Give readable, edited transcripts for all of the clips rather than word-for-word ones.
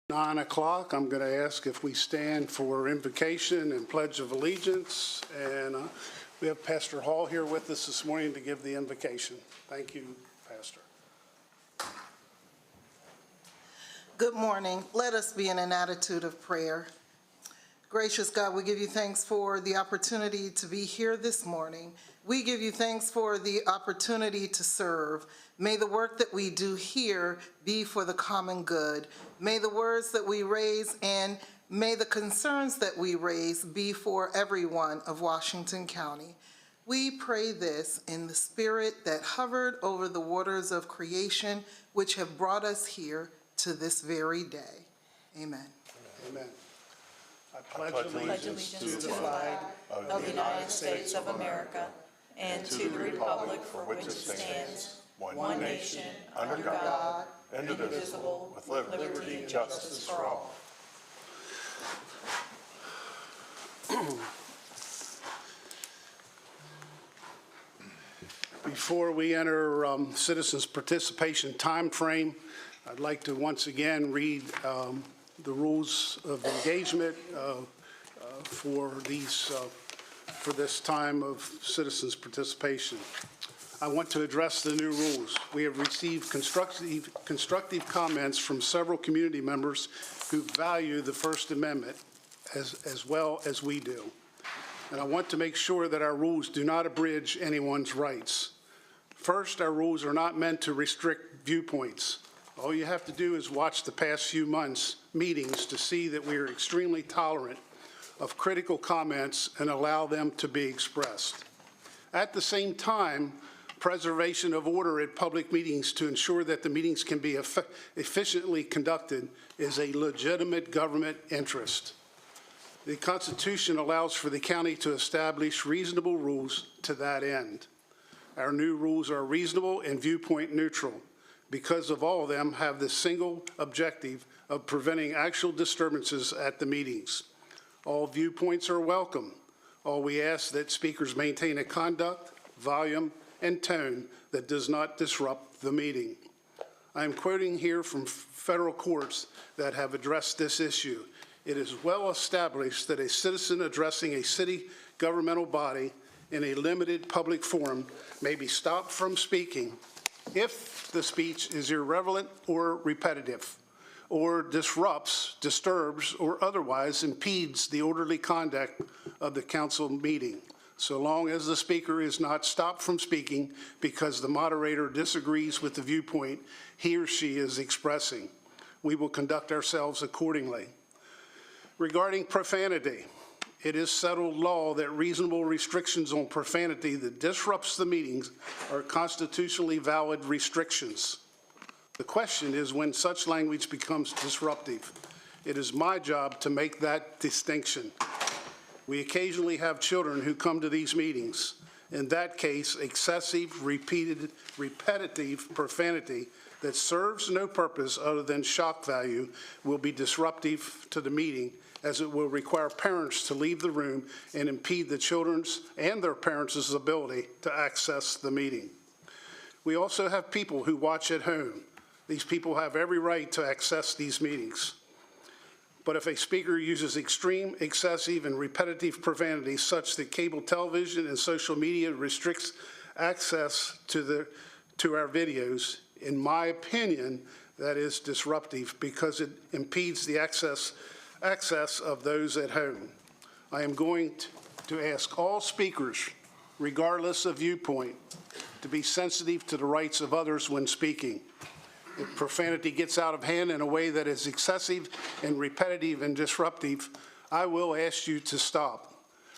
9 o'clock. I'm going to ask if we stand for invocation and pledge of allegiance. And we have Pastor Hall here with us this morning to give the invocation. Thank you, Pastor. Good morning. Let us be in an attitude of prayer. Gracious God, we give you thanks for the opportunity to be here this morning. We give you thanks for the opportunity to serve. May the work that we do here be for the common good. May the words that we raise and may the concerns that we raise be for everyone of Washington County. We pray this in the spirit that hovered over the waters of creation, which have brought us here to this very day. Amen. Amen. I pledge allegiance to the flag of the United States of America and to the republic for which it stands, one nation, under God, indivisible, with liberty and justice for all. Before we enter citizens' participation time frame, I'd like to once again read the rules of engagement for this time of citizens' participation. I want to address the new rules. We have received constructive comments from several community members who value the First Amendment as well as we do. And I want to make sure that our rules do not abridge anyone's rights. First, our rules are not meant to restrict viewpoints. All you have to do is watch the past few months' meetings to see that we are extremely tolerant of critical comments and allow them to be expressed. At the same time, preservation of order at public meetings to ensure that the meetings can be efficiently conducted is a legitimate government interest. The Constitution allows for the county to establish reasonable rules to that end. Our new rules are reasonable and viewpoint neutral, because of all of them have the single objective of preventing actual disturbances at the meetings. All viewpoints are welcome. All we ask that speakers maintain a conduct, volume, and tone that does not disrupt the meeting. I am quoting here from federal courts that have addressed this issue. It is well established that a citizen addressing a city governmental body in a limited public forum may be stopped from speaking if the speech is irrelevant or repetitive, or disrupts, disturbs, or otherwise impedes the orderly conduct of the council meeting, so long as the speaker is not stopped from speaking because the moderator disagrees with the viewpoint he or she is expressing. We will conduct ourselves accordingly. Regarding profanity, it is settled law that reasonable restrictions on profanity that disrupts the meetings are constitutionally valid restrictions. The question is when such language becomes disruptive. It is my job to make that distinction. We occasionally have children who come to these meetings. In that case, excessive, repetitive profanity that serves no purpose other than shock value will be disruptive to the meeting, as it will require parents to leave the room and impede the children's and their parents' ability to access the meeting. We also have people who watch at home. These people have every right to access these meetings. But if a speaker uses extreme, excessive, and repetitive profanity such that cable television and social media restricts access to our videos, in my opinion, that is disruptive because it impedes the access of those at home. I am going to ask all speakers, regardless of viewpoint, to be sensitive to the rights of others when speaking. If profanity gets out of hand in a way that is excessive and repetitive and disruptive, I will ask you to stop,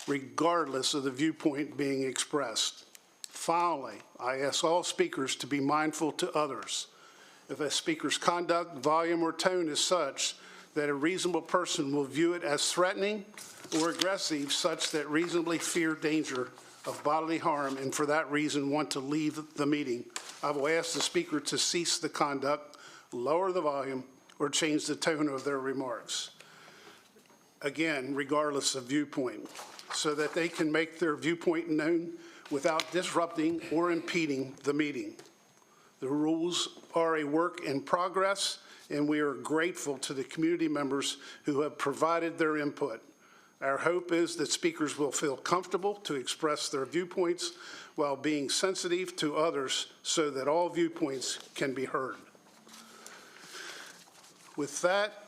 regardless of the viewpoint being expressed. Finally, I ask all speakers to be mindful to others. If a speaker's conduct, volume, or tone is such that a reasonable person will view it as threatening or aggressive, such that reasonably fear danger of bodily harm and for that reason want to leave the meeting, I will ask the speaker to cease the conduct, lower the volume, or change the tone of their remarks. Again, regardless of viewpoint, so that they can make their viewpoint known without disrupting or impeding the meeting. The rules are a work in progress, and we are grateful to the community members who have provided their input. Our hope is that speakers will feel comfortable to express their viewpoints while being sensitive to others so that all viewpoints can be heard. With that,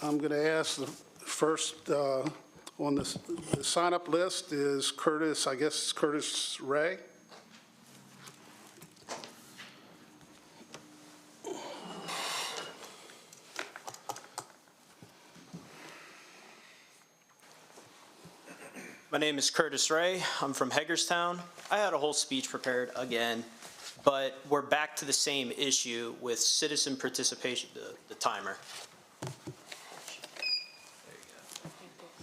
I'm going to ask the first on the sign-up list is Curtis, I guess it's Curtis Ray. My name is Curtis Ray. I'm from Hagerstown. I had a whole speech prepared again, but we're back to the same issue with citizen participation, the timer.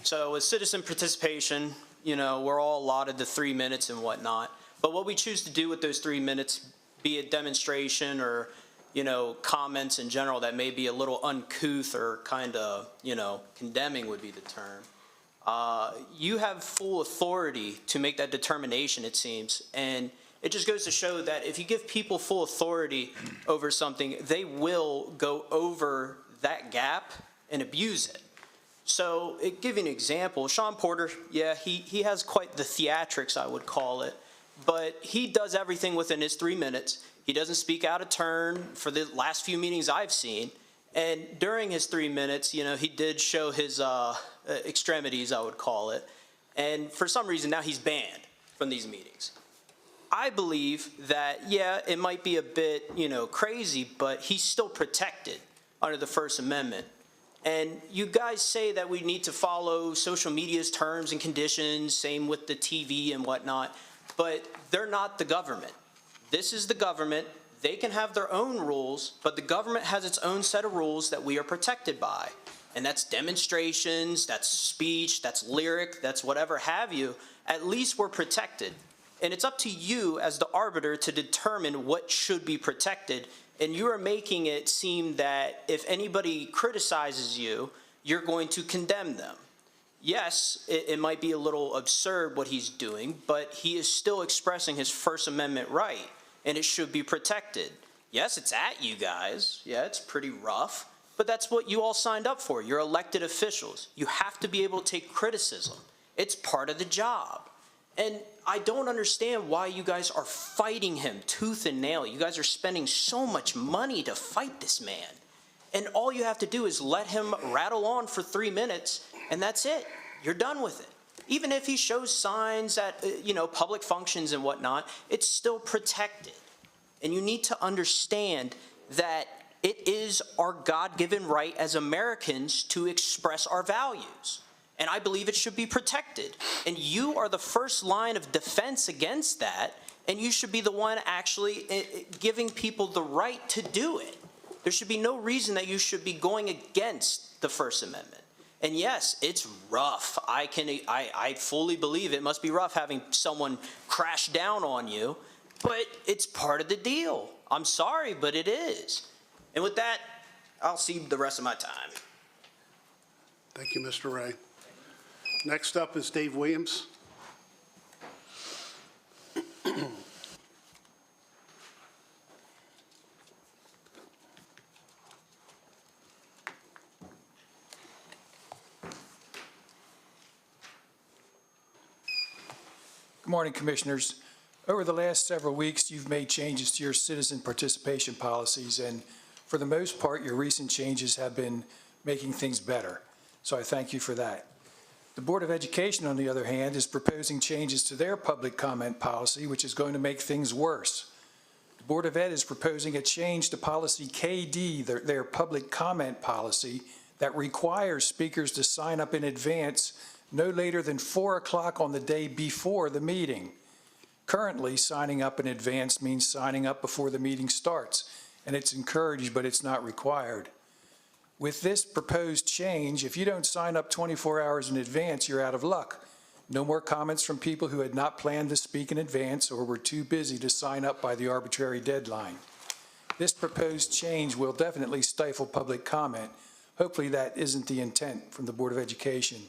So with citizen participation, you know, we're all allotted the 3 minutes and whatnot, but what we choose to do with those 3 minutes, be it demonstration or, you know, comments in general that may be a little uncouth or kind of, you know, condemning would be the term. You have full authority to make that determination, it seems, and it just goes to show that if you give people full authority over something, they will go over that gap and abuse it. So, give you an example, Sean Porter, yeah, he has quite the theatrics, I would call it, but he does everything within his 3 minutes. He doesn't speak out of turn for the last few meetings I've seen. And during his 3 minutes, you know, he did show his extremities, I would call it. And for some reason, now he's banned from these meetings. I believe that, yeah, it might be a bit, you know, crazy, but he's still protected under the First Amendment. And you guys say that we need to follow social media's terms and conditions, same with the TV and whatnot, but they're not the government. This is the government. They can have their own rules, but the government has its own set of rules that we are protected by. And that's demonstrations, that's speech, that's lyric, that's whatever have you. At least we're protected. And it's up to you as the arbiter to determine what should be protected. And you are making it seem that if anybody criticizes you, you're going to condemn them. Yes, it might be a little absurd what he's doing, but he is still expressing his First Amendment right. And it should be protected. Yes, it's at you guys. Yeah, it's pretty rough. But that's what you all signed up for. You're elected officials. You have to be able to take criticism. It's part of the job. And I don't understand why you guys are fighting him tooth and nail. You guys are spending so much money to fight this man. And all you have to do is let him rattle on for 3 minutes, and that's it. You're done with it. Even if he shows signs at, you know, public functions and whatnot, it's still protected. And you need to understand that it is our God-given right as Americans to express our values. And I believe it should be protected. And you are the first line of defense against that, and you should be the one actually giving people the right to do it. There should be no reason that you should be going against the First Amendment. And yes, it's rough. I fully believe it must be rough having someone crash down on you, but it's part of the deal. I'm sorry, but it is. And with that, I'll see the rest of my time. Thank you, Mr. Ray. Next up is Dave Williams. Good morning, Commissioners. Over the last several weeks, you've made changes to your citizen participation policies, and for the most part, your recent changes have been making things better. So I thank you for that. The Board of Education, on the other hand, is proposing changes to their public comment policy, which is going to make things worse. The Board of Ed is proposing a change to policy KD, their public comment policy, that requires speakers to sign up in advance no later than 4 o'clock on the day before the meeting. Currently, signing up in advance means signing up before the meeting starts, and it's encouraged, but it's not required. With this proposed change, if you don't sign up 24 hours in advance, you're out of luck. No more comments from people who had not planned to speak in advance or were too busy to sign up by the arbitrary deadline. This proposed change will definitely stifle public comment. Hopefully that isn't the intent from the Board of Education.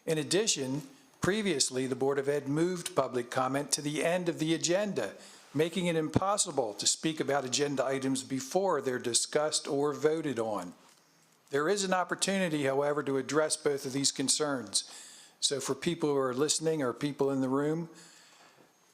In addition, previously the Board of Ed moved public comment to the end of the agenda, making it impossible to speak about agenda items before they're discussed or voted on. There is an opportunity, however, to address both of these concerns. So for people who are listening or people in the room,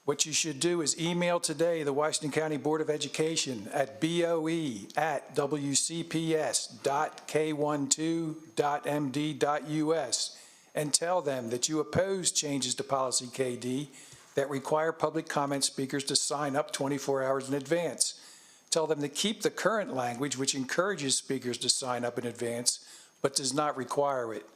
what you should do is email today the Washington County Board of Education at boe@wcps.k12.md.us and tell them that you oppose changes to policy KD that require public comment speakers to sign up 24 hours in advance. Tell them to keep the current language, which encourages speakers to sign up in advance, but does not require it.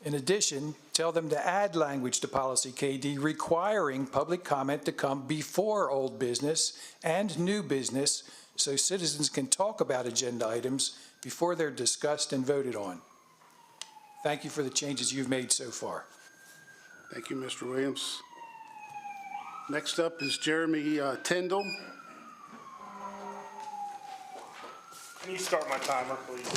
In addition, tell them to add language to policy KD requiring public comment to come before old business and new business so citizens can talk about agenda items before they're discussed and voted on. Thank you for the changes you've made so far. Thank you, Mr. Williams. Next up is Jeremy Tyndall. Can you start my timer, please?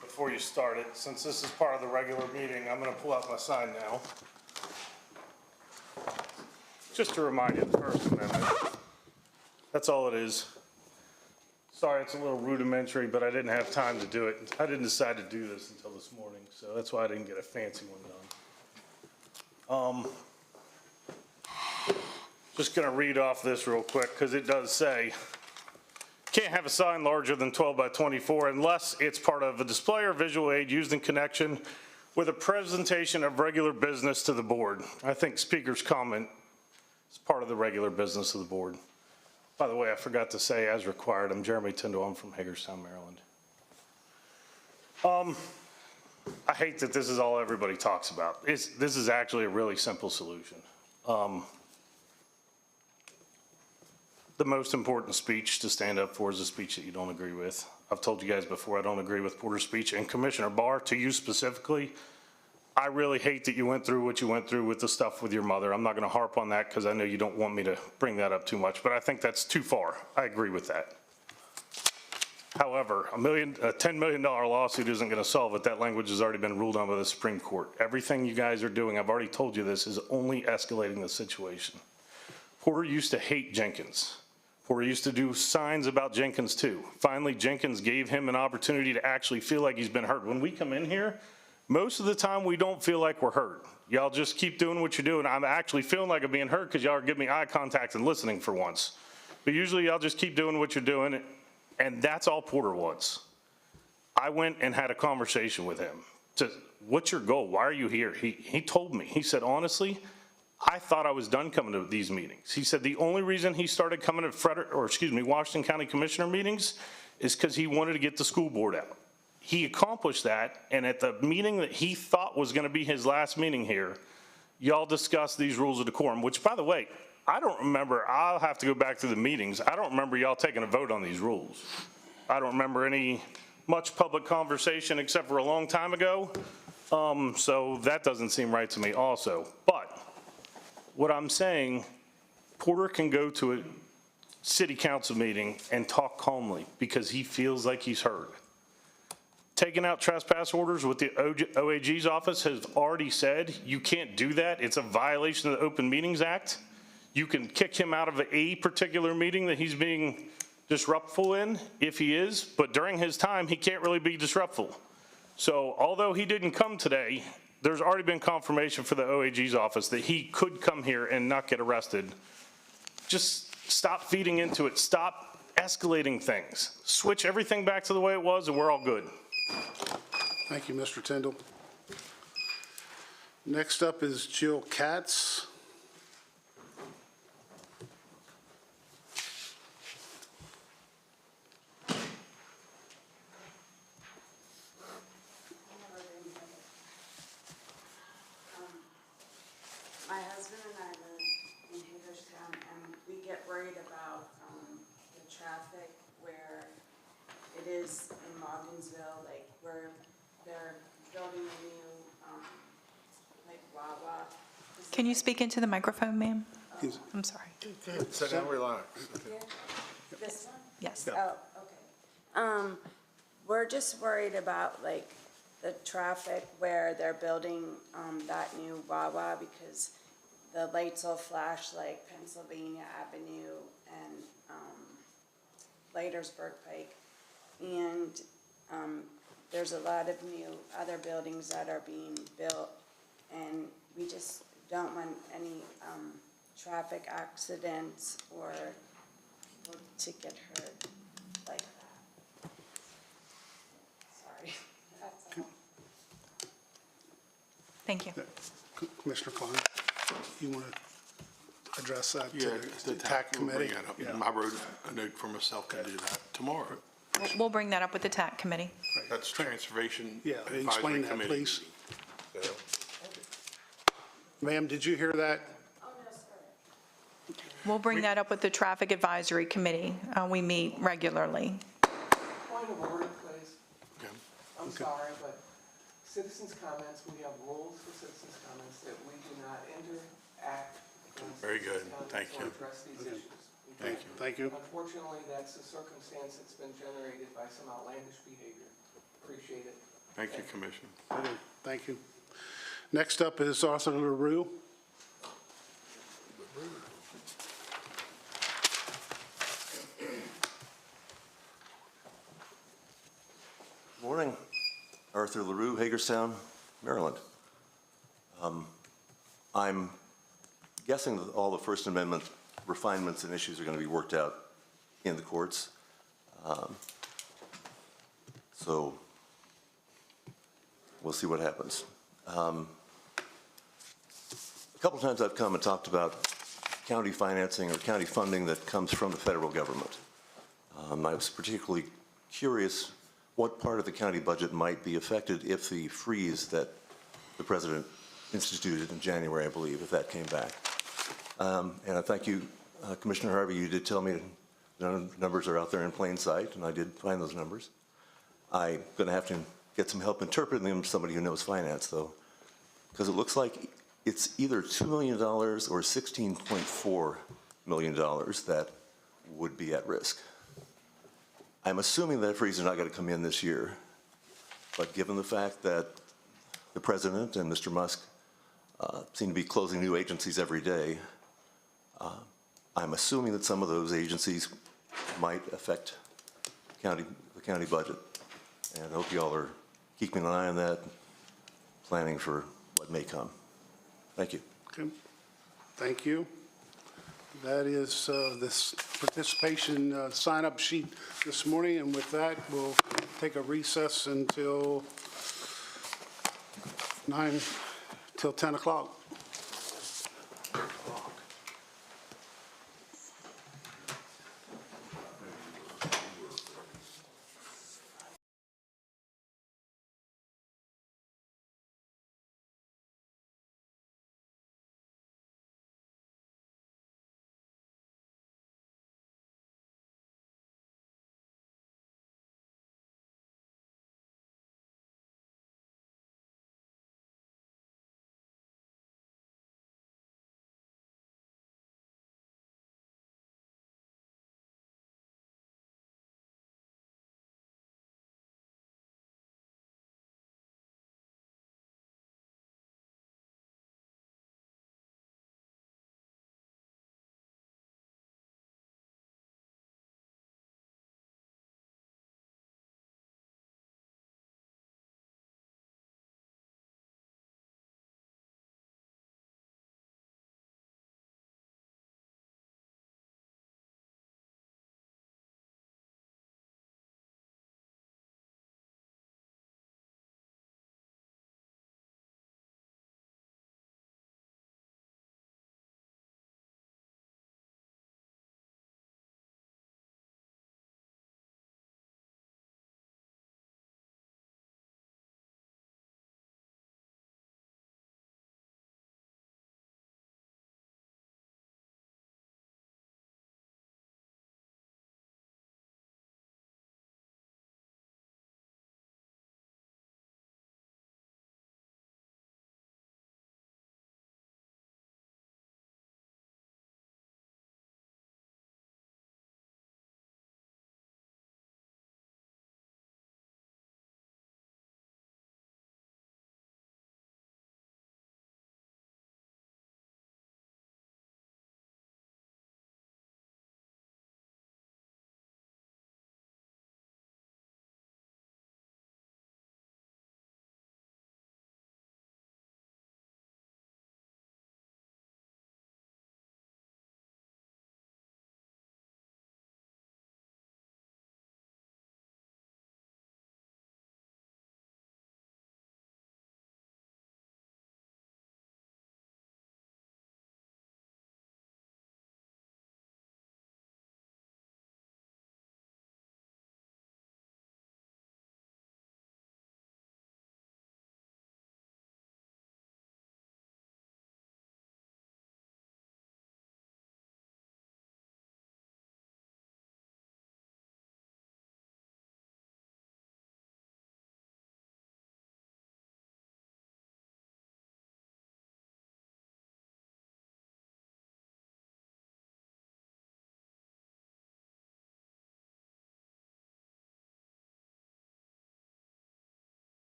Before you start it, since this is part of the regular meeting, I'm going to pull out my sign now. Just to remind you of the First Amendment. That's all it is. Sorry, it's a little rudimentary, but I didn't have time to do it. I didn't decide to do this until this morning, so that's why I didn't get a fancy one done. Just going to read off this real quick, because it does say, can't have a sign larger than 12 by 24 unless it's part of a display or visual aid used in connection with a presentation of regular business to the board. I think speaker's comment is part of the regular business of the board. By the way, I forgot to say, as required, I'm Jeremy Tyndall. I'm from Hagerstown, Maryland. I hate that this is all everybody talks about. This is actually a really simple solution. The most important speech to stand up for is a speech that you don't agree with. I've told you guys before, I don't agree with Porter's speech. And Commissioner Barr, to you specifically, I really hate that you went through what you went through with the stuff with your mother. I'm not going to harp on that because I know you don't want me to bring that up too much, but I think that's too far. I agree with that. However, a $10 million lawsuit isn't going to solve it. That language has already been ruled on by the Supreme Court. Everything you guys are doing, I've already told you this, is only escalating the situation. Porter used to hate Jenkins. Porter used to do signs about Jenkins too. Finally, Jenkins gave him an opportunity to actually feel like he's been heard. When we come in here, most of the time we don't feel like we're heard. Y'all just keep doing what you're doing. I'm actually feeling like I'm being heard because y'all are giving me eye contact and listening for once. But usually y'all just keep doing what you're doing, and that's all Porter wants. I went and had a conversation with him. What's your goal? Why are you here? He told me. He said, honestly, I thought I was done coming to these meetings. He said the only reason he started coming to Washington County Commissioner meetings is because he wanted to get the school board out. He accomplished that, and at the meeting that he thought was going to be his last meeting here, y'all discussed these rules of decorum, which, by the way, I don't remember. I'll have to go back to the meetings. I don't remember y'all taking a vote on these rules. I don't remember much public conversation except for a long time ago, so that doesn't seem right to me also. But what I'm saying, Porter can go to a city council meeting and talk calmly because he feels like he's heard. Taking out trespass orders with the OAG's office has already said you can't do that. It's a violation of the Open Meetings Act. You can kick him out of a particular meeting that he's being disruptful in, if he is, but during his time, he can't really be disruptful. So although he didn't come today, there's already been confirmation for the OAG's office that he could come here and not get arrested. Just stop feeding into it. Stop escalating things. Switch everything back to the way it was and we're all good. Thank you, Mr. Tyndall. Next up is Jill Katz. My husband and I live in Hagerstown, and we get worried about the traffic where it is in Logan'sville, like where they're building a new, like Wawa. Can you speak into the microphone, ma'am? Yes. I'm sorry. Sit down, relax. Yeah. This one? Yes. Oh, okay. We're just worried about like the traffic where they're building that new Wawa because the lights will flash like Pennsylvania Avenue and, Leitersburg Pike. And, there's a lot of new other buildings that are being built, and we just don't want any, traffic accidents or people to get hurt like that. Sorry, that's all. Thank you. Commissioner Klein, you want to address that Yeah, to the TAC we'll committee? bring that up. Yeah. I wrote a note for myself to do that tomorrow. We'll bring that up with the TAC committee. That's Transportation Yeah, Advisory explain that, Committee please. meeting. So, Ma'am, did you hear that? We'll bring that up with the traffic advisory committee. We meet regularly. Point of order, please. okay. I'm sorry, but citizens' comments, we have rules for citizens' comments that we do not interact on Very good. citizens' Thank comments or you. address these issues. We Thank don't. you. Thank you. Unfortunately, that's a circumstance that's been generated by some outlandish behavior. Appreciate it. Thank you, Commissioner. Thank you. Next up is Arthur LaRue. Morning. Arthur LaRue, Hagerstown, Maryland. I'm guessing that all the First Amendment refinements and issues are going to be worked out in the courts. So we'll see what happens. A couple times I've come and talked about county financing or county funding that comes from the federal government. I was particularly curious what part of the county budget might be affected if the freeze that the president instituted in January, I believe, if that came back. And I thank you, Commissioner Harvey, you did tell me the numbers are out there in plain sight, and I did find those numbers. I'm going to have to get some help interpreting them from somebody who knows finance, though, because it looks like it's either $2 million or $16.4 million that would be at risk. I'm assuming that freeze is not going to come in this year, but given the fact that the president and Mr. Musk seem to be closing new agencies every day, I'm assuming that some of those agencies might affect the county budget. And I hope you all are keeping an eye on that, planning for what may come. Thank you. Okay. Thank you. That is this participation sign-up sheet this morning, and with that, we'll take a recess until 10 o'clock.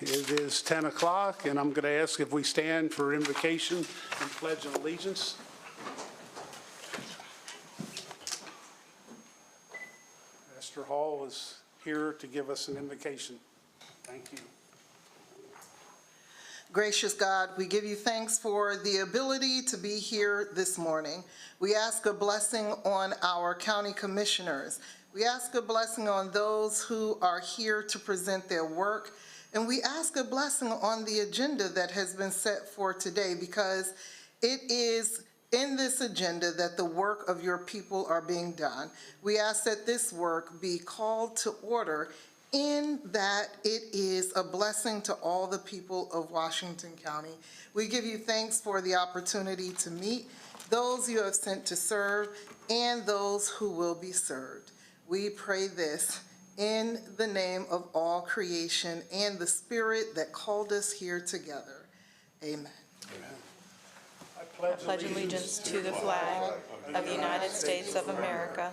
It is 10 o'clock, and I'm going to ask if we stand for invocation and pledge of allegiance. Esther Hall is here to give us an invocation. Thank you. Gracious God, we give you thanks for the ability to be here this morning. We ask a blessing on our county commissioners. We ask a blessing on those who are here to present their work. And we ask a blessing on the agenda that has been set for today, because it is in this agenda that the work of your people are being done. We ask that this work be called to order, in that it is a blessing to all the people of Washington County. We give you thanks for the opportunity to meet those you have sent to serve and those who will be served. We pray this in the name of all creation and the Spirit that called us here together. Amen. I I pledge allegiance to the flag of the United States of America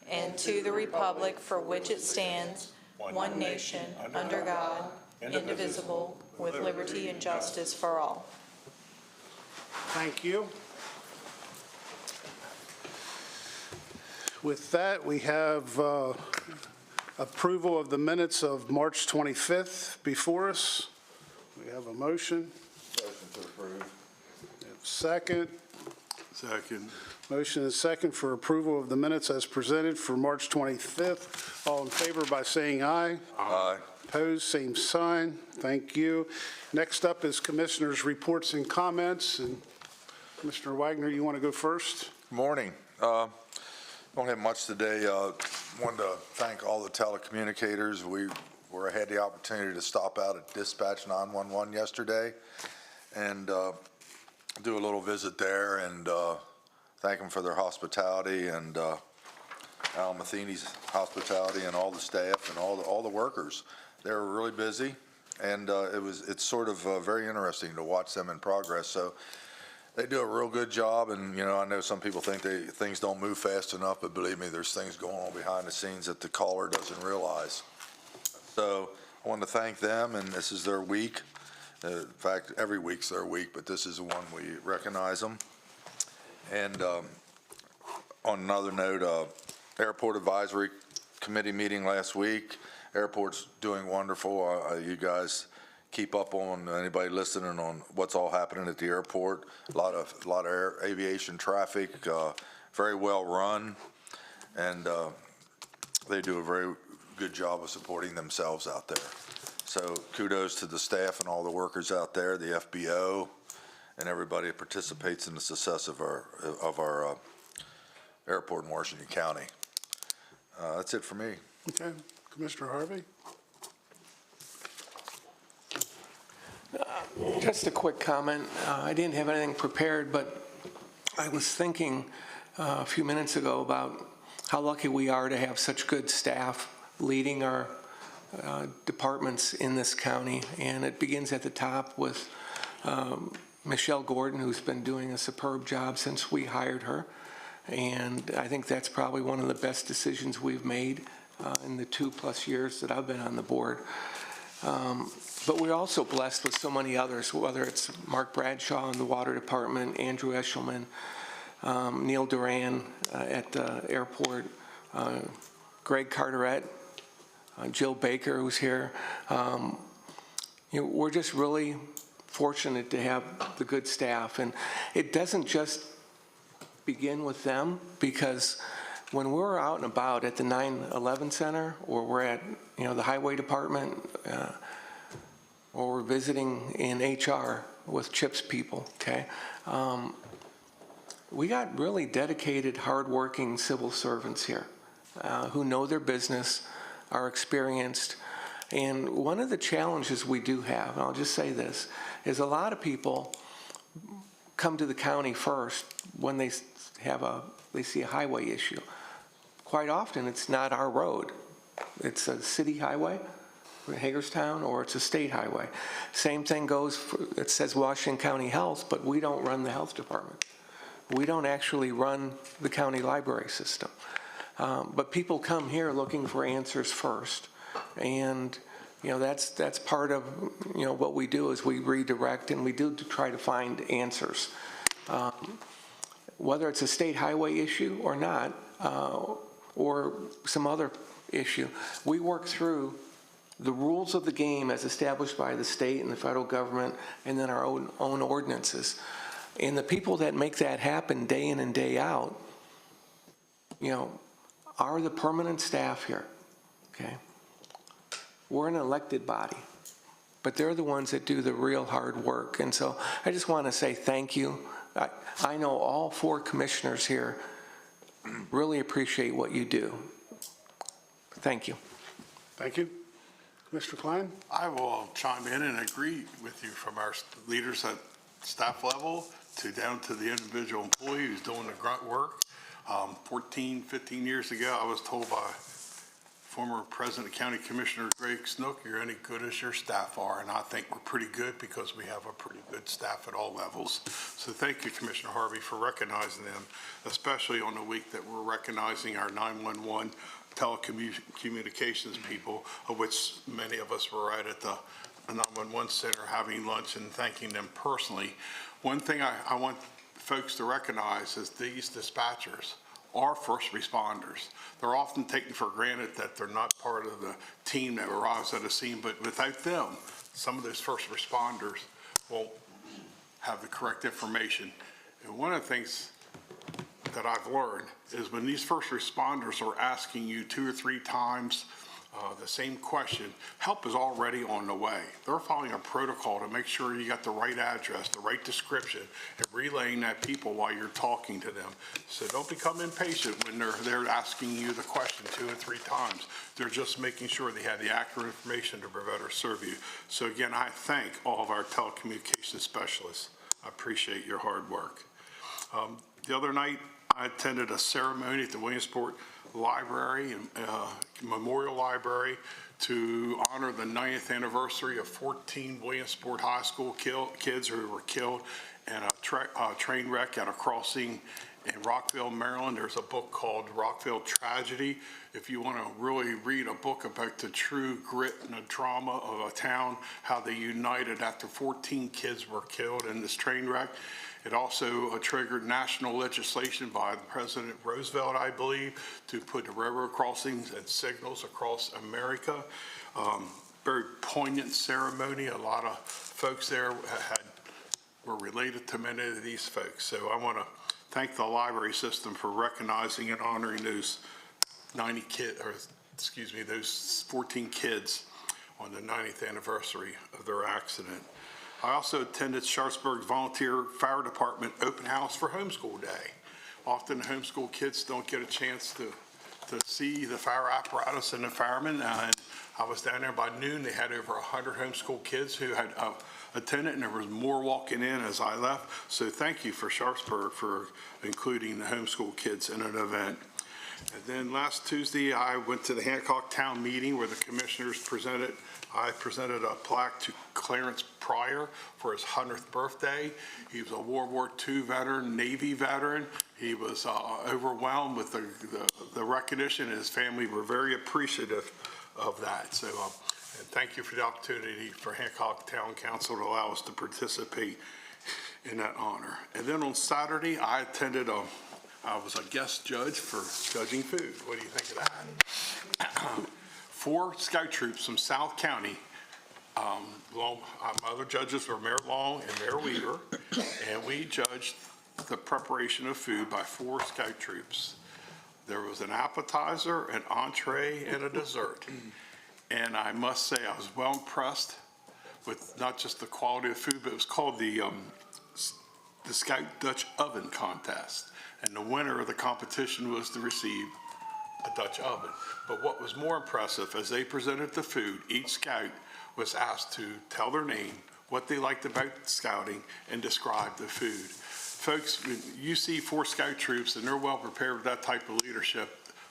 and to the republic for which it stands, one nation, under God, indivisible, with liberty and justice for all. Thank you. With that, we have approval of the minutes of March 25th before us. We have a motion. Motion to approve. We have a second. Second. Motion is second for approval of the minutes as presented for March 25th. All in favor by saying aye. Aye. Opposed, same sign. Thank you. Next up is Commissioners' reports and comments. And Commissioner Wagner, you want to go first? Morning. Don't have much today. Wanted to thank all the telecommunicators. We had the opportunity to stop out at Dispatch 911 yesterday and do a little visit there, and thank them for their hospitality, and Al Matheny's hospitality, and all the staff and all the workers. They were really busy, and it's sort of very interesting to watch them in progress. So they do a real good job, and I know some people think things don't move fast enough, but believe me, there's things going on behind the scenes that the caller doesn't realize. So I want to thank them, and this is their week. In fact, every week's their week, but this is the one we recognize them. And on another note, Airport Advisory Committee meeting last week. Airport's doing wonderful. You guys keep up on anybody listening on what's all happening at the airport. A lot of aviation traffic, very well run, and they do a very good job of supporting themselves out there. So kudos to the staff and all the workers out there, the FBO, and everybody that participates in the success of our airport in Washington County. That's it for me. Okay. Commissioner Harvey? Just a quick comment. I didn't have anything prepared, but I was thinking a few minutes ago about how lucky we are to have such good staff leading our departments in this county. And it begins at the top with Michelle Gordon, who's been doing a superb job since we hired her. And I think that's probably one of the best decisions we've made in the 2+ years that I've been on the board. But we're also blessed with so many others, whether it's Mark Bradshaw in the Water Department, Andrew Eshelman, Neil Duran at the airport, Greg Carteret, Jill Baker, who's here. We're just really fortunate to have the good staff. And it doesn't just begin with them, because when we're out and about at the 9/11 Center, or we're at the Highway Department, or we're visiting in HR with CHIPS people, okay? We got really dedicated, hardworking civil servants here who know their business, are experienced. And one of the challenges we do have, and I'll just say this, is a lot of people come to the county first when they see a highway issue. Quite often, it's not our road. It's a city highway, Hagerstown, or it's a state highway. Same thing goes it says Washington County Health, but we don't run the health department. We don't actually run the county library system. But people come here looking for answers first. And that's part of, what we do is we redirect and we do to try to find answers. Whether it's a state highway issue or not, or some other issue, we work through the rules of the game as established by the state and the federal government, and then our own ordinances. And the people that make that happen day in and day out, are the permanent staff here, okay? We're an elected body, but they're the ones that do the real hard work. And so I just want to say thank you. I know all 4 commissioners here really appreciate what you do. Thank you. Thank you. Mr. Klein? I will chime in and agree with you, from our leaders at staff level to down to the individual employee who's doing the grunt work. 14, 15 years ago, I was told by former President County Commissioner Greg Snook, you're any good as your staff are, and I think we're pretty good because we have a pretty good staff at all levels. So thank you, Commissioner Harvey, for recognizing them, especially on the week that we're recognizing our 911 telecommunications people, of which many of us were right at the 911 center having lunch and thanking them personally. One thing I want folks to recognize is these dispatchers are first responders. They're often taken for granted that they're not part of the team that arrives at a scene, but without them, some of those first responders won't have the correct information. And one of the things that I've learned is when these first responders are asking you 2 or 3 times the same question, help is already on the way. They're following a protocol to make sure you got the right address, the right description, and relaying that people while you're talking to them. So don't become impatient when they're asking you the question 2 or 3 times. They're just making sure they have the accurate information to better serve you. So again, I thank all of our telecommunications specialists. I appreciate your hard work. The other night, I attended a ceremony at the Williamsport Library and Memorial Library to honor the 90th anniversary of 14 Williamsport High School kids who were killed in a train wreck at a crossing in Rockville, Maryland. There's a book called Rockville Tragedy. If you want to really read a book about the true grit and the drama of a town, how they united after 14 kids were killed in this train wreck. It also triggered national legislation by President Roosevelt, I believe, to put the railroad crossings and signals across America. Very poignant ceremony. A lot of folks there were related to many of these folks. So I want to thank the library system for recognizing and honoring those those 14 kids on the 90th anniversary of their accident. I also attended Sharpsburg Volunteer Fire Department open house for homeschool day. Often homeschool kids don't get a chance to see the fire apparatus and the firemen. And I was down there by noon. They had over 100 homeschool kids who had attended, and there was more walking in as I left. So thank you for Sharpsburg for including the homeschool kids in an event. And then last Tuesday, I went to the Hancock Town meeting where the commissioners I presented a plaque to Clarence Pryor for his 100th birthday. He was a World War II veteran, Navy veteran. He was overwhelmed with the recognition, and his family were very appreciative of that. So and thank you for the opportunity for Hancock Town Council to allow us to participate in that honor. And then on Saturday, I was a guest judge for judging food. What do you think of that? 4 scout troops from South County. My other judges were Mayor Long and Mayor Weaver, and we judged the preparation of food by 4 scout troops. There was an appetizer, an entree, and a dessert. And I must say, I was well impressed with not just the quality of food, but it was called the Scout Dutch Oven Contest. And the winner of the competition was to receive a Dutch oven. But what was more impressive, as they presented the food, each scout was asked to tell their name, what they liked about scouting, and describe the food. Folks, when you see 4 scout troops and they're well prepared with that type of leadership,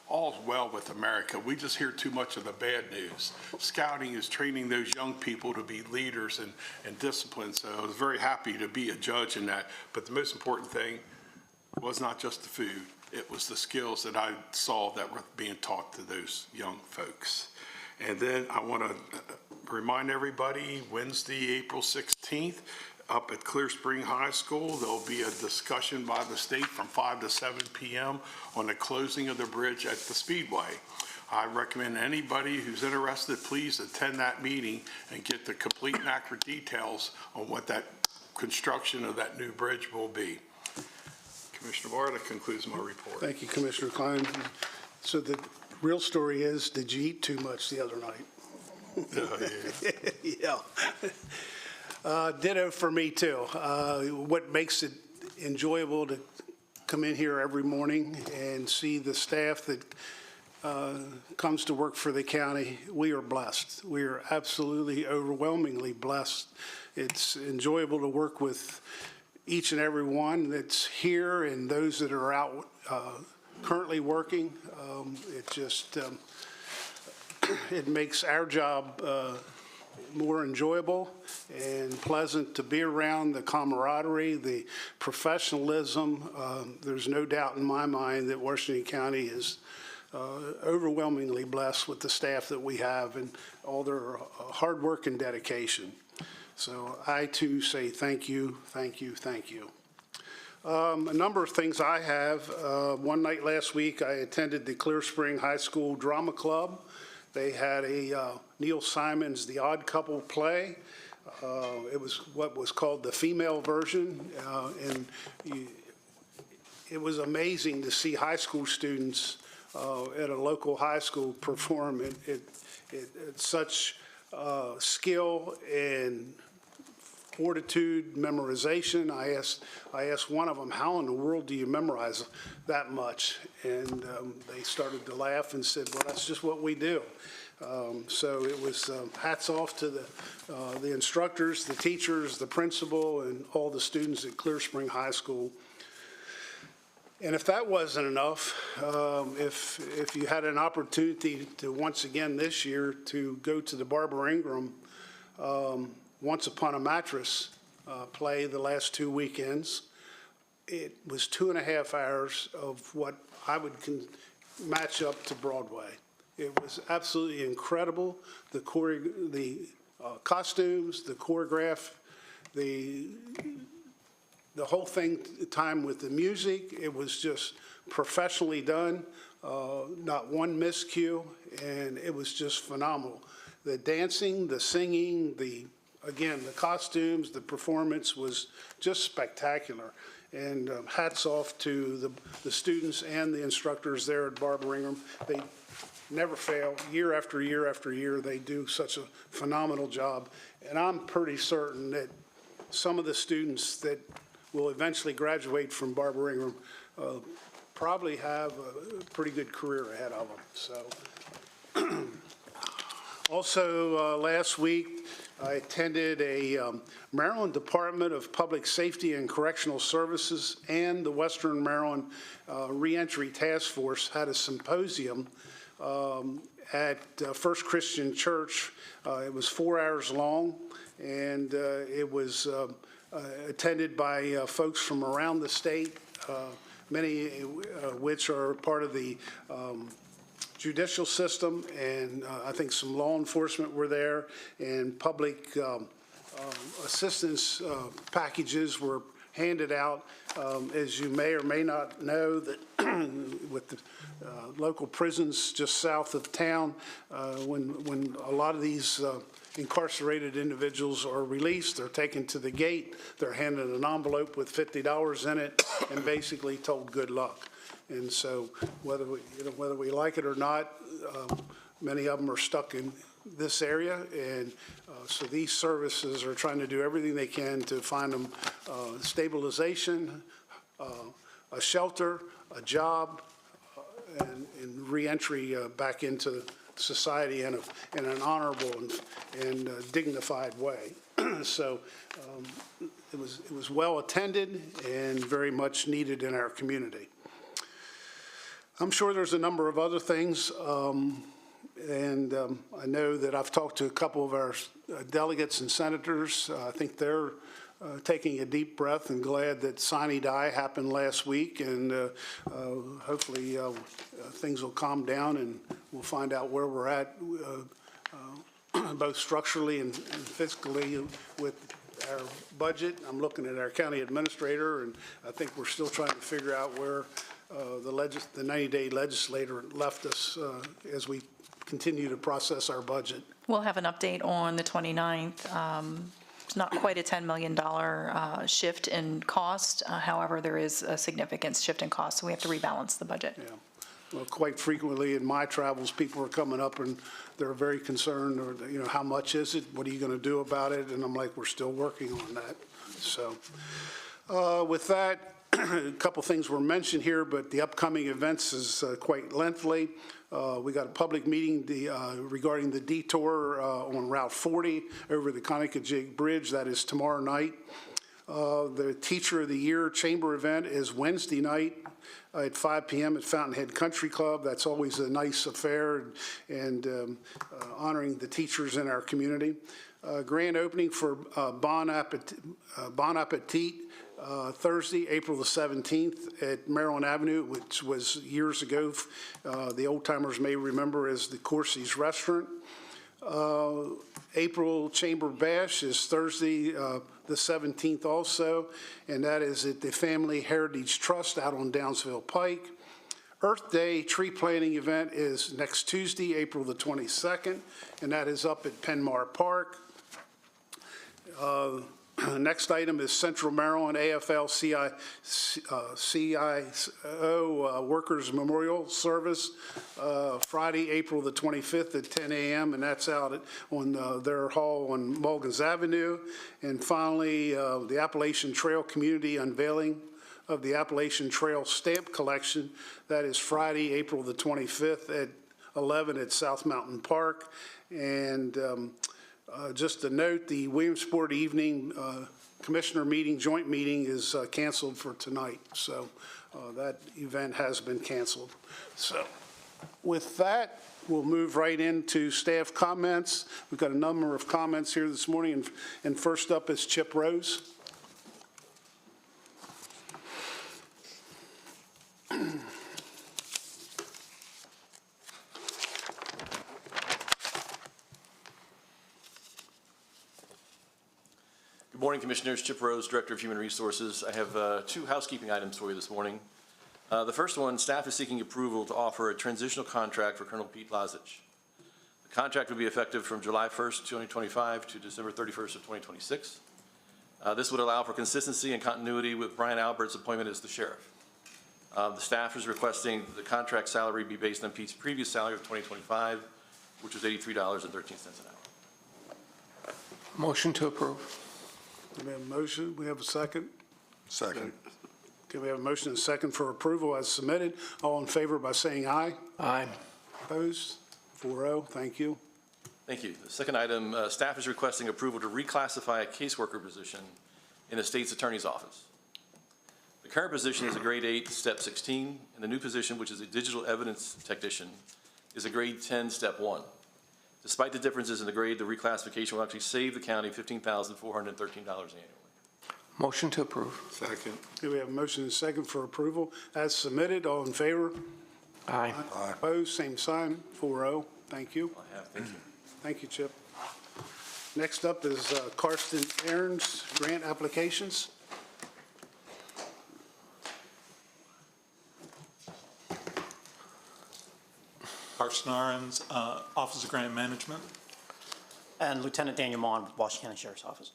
all's well with America. We just hear too much of the bad news. Scouting is training those young people to be leaders and disciplined. So I was very happy to be a judge in that. But the most important thing was not just the food. It was the skills that I saw that were being taught to those young folks. And then I want to Remind everybody, Wednesday, April 16th, up at Clear Spring High School, there'll be a discussion by the state from 5 to 7 p.m. on the closing of the bridge at the Speedway. I recommend anybody who's interested, please attend that meeting and get the complete and accurate details on what that construction of that new bridge will be. Commissioner Barr, that concludes my report. Thank you, Commissioner Klein. So the real story is, did you eat too much the other night? Yeah. Ditto for me, too. What makes it enjoyable to come in here every morning and see the staff that comes to work for the county, we are blessed. We are absolutely overwhelmingly blessed. It's enjoyable to work with each and every one that's here and those that are out currently working. It just, it makes our job more enjoyable and pleasant to be around. The camaraderie, the professionalism. There's no doubt in my mind that Washington County is overwhelmingly blessed with the staff that we have and all their hard work and dedication. So I too say thank you, thank you, thank you. A number of things I have. One night last week, I attended the Clear Spring High School Drama Club. They had a Neil Simon's The Odd Couple play. It was what was called the female version, and it was amazing to see high school students at a local high school perform. It's such skill and fortitude, memorization. I asked one of them, how in the world do you memorize that much? And they started to laugh and said, well, that's just what we do. So it was hats off to the instructors, the teachers, the principal, and all the students at Clear Spring High School. And if that wasn't enough, if you had an opportunity to once again this year to go to the Barbara Ingram Once Upon a Mattress play the last 2 weekends, it was 2.5 hours of what I would match up to Broadway. It was absolutely incredible. The costumes, the choreograph, the whole thing, time with the music, it was just professionally done, not one miscue, and it was just phenomenal. The dancing, the singing, again, the costumes, the performance was just spectacular. And hats off to the students and the instructors there at Barbara Ingram. They never fail. Year after year after year, they do such a phenomenal job. And I'm pretty certain that some of the students that will eventually graduate from Barbara Ingram probably have a pretty good career ahead of them. So, also last week, I attended a Maryland Department of Public Safety and Correctional Services and the Western Maryland Reentry Task Force had a symposium at First Christian Church. It was 4 hours long, and it was attended by folks from around the state, many which are part of the judicial system, and I think some law enforcement were there, and public assistance packages were handed out. As you may or may not know, that with the local prisons just south of town, when a lot of these incarcerated individuals are released, they're taken to the gate, they're handed an envelope with $50 in it and basically told good luck. And so whether we like it or not, many of them are stuck in this area, and so these services are trying to do everything they can to find them stabilization, a shelter, a job, and reentry back into society in an honorable and dignified way. So it was well attended and very much needed in our community. I'm sure there's a number of other things, and I know that I've talked to a couple of our delegates and senators. I think they're taking a deep breath and glad that sine die happened last week, and hopefully things will calm down and we'll find out where we're at both structurally and fiscally with our budget. I'm looking at our county administrator, and I think we're still trying to figure out where the 90-day legislator left us as we continue to process our budget. We'll have an update on the 29th. It's not quite a $10 million shift in cost. However, there is a significant shift in cost, so we have to rebalance the budget. Yeah. Well, quite frequently in my travels, people are coming up and they're very concerned, or, how much is it? What are you going to do about it? And I'm like, we're still working on that. So with that, a couple things were mentioned here, but the upcoming events is quite lengthy. We got a public meeting regarding the detour on Route 40 over the Conicajig Bridge. That is tomorrow night. The Teacher of the Year Chamber event is Wednesday night at 5 p.m. at Fountainhead Country Club. That's always a nice affair and honoring the teachers in our community. Grand opening for Bon Appetit Thursday, April the 17th at Maryland Avenue, which was years ago, the old timers may remember as the Corsi's Restaurant. April Chamber Bash is Thursday, the 17th also, and that is at the Family Heritage Trust out on Downsville Pike. Earth Day tree planting event is next Tuesday, April the 22nd, and that is up at Penmar Park. Next item is Central Maryland AFL-CIO Workers Memorial Service, Friday, April the 25th at 10 a.m., and that's out on their hall on Mulgans Avenue. And finally, the Appalachian Trail Community Unveiling of the Appalachian Trail Stamp Collection. That is Friday, April the 25th at 11 at South Mountain Park. And just a note, the Williamsport Evening Commissioner meeting, joint meeting is canceled for tonight. So that event has been canceled. So with that, we'll move right into staff comments. We've got a number of comments here this morning. And first up is Chip Rose. Good morning, Commissioners. Chip Rose, Director of Human Resources. I have two housekeeping items for you this morning. The first one, staff is seeking approval to offer a transitional contract for Colonel Pete Lazich. The contract will be effective from July 1st, 2025 to December 31st of 2026. This would allow for consistency and continuity with Brian Albert's appointment as the sheriff. The staff is requesting the contract salary be based on Pete's previous salary of 2025, which was $83.13 an hour. Motion to approve. We have a motion. We have a second. Second. Okay, we have a motion and a second for approval as submitted. All in favor by saying aye. Aye. Opposed? 4-0. Thank you. Thank you. The second item, staff is requesting approval to reclassify a caseworker position in the state's attorney's office. The current position is a grade 8, step 16, and the new position, which is a digital evidence technician, is a grade 10, step 1. Despite the differences in the grade, the reclassification will actually save the county $15,413 annually. Motion to approve. Second. Okay, we have a motion and a second for approval as submitted. All in favor? Aye. Opposed? Same sign. 4-0. Thank you. I have, thank you. Thank you, Chip. Next up is Karsten Aaron's grant applications. Carson Arens, Office of Grant Management. And Lieutenant Daniel Mon, Washington County Sheriff's Office.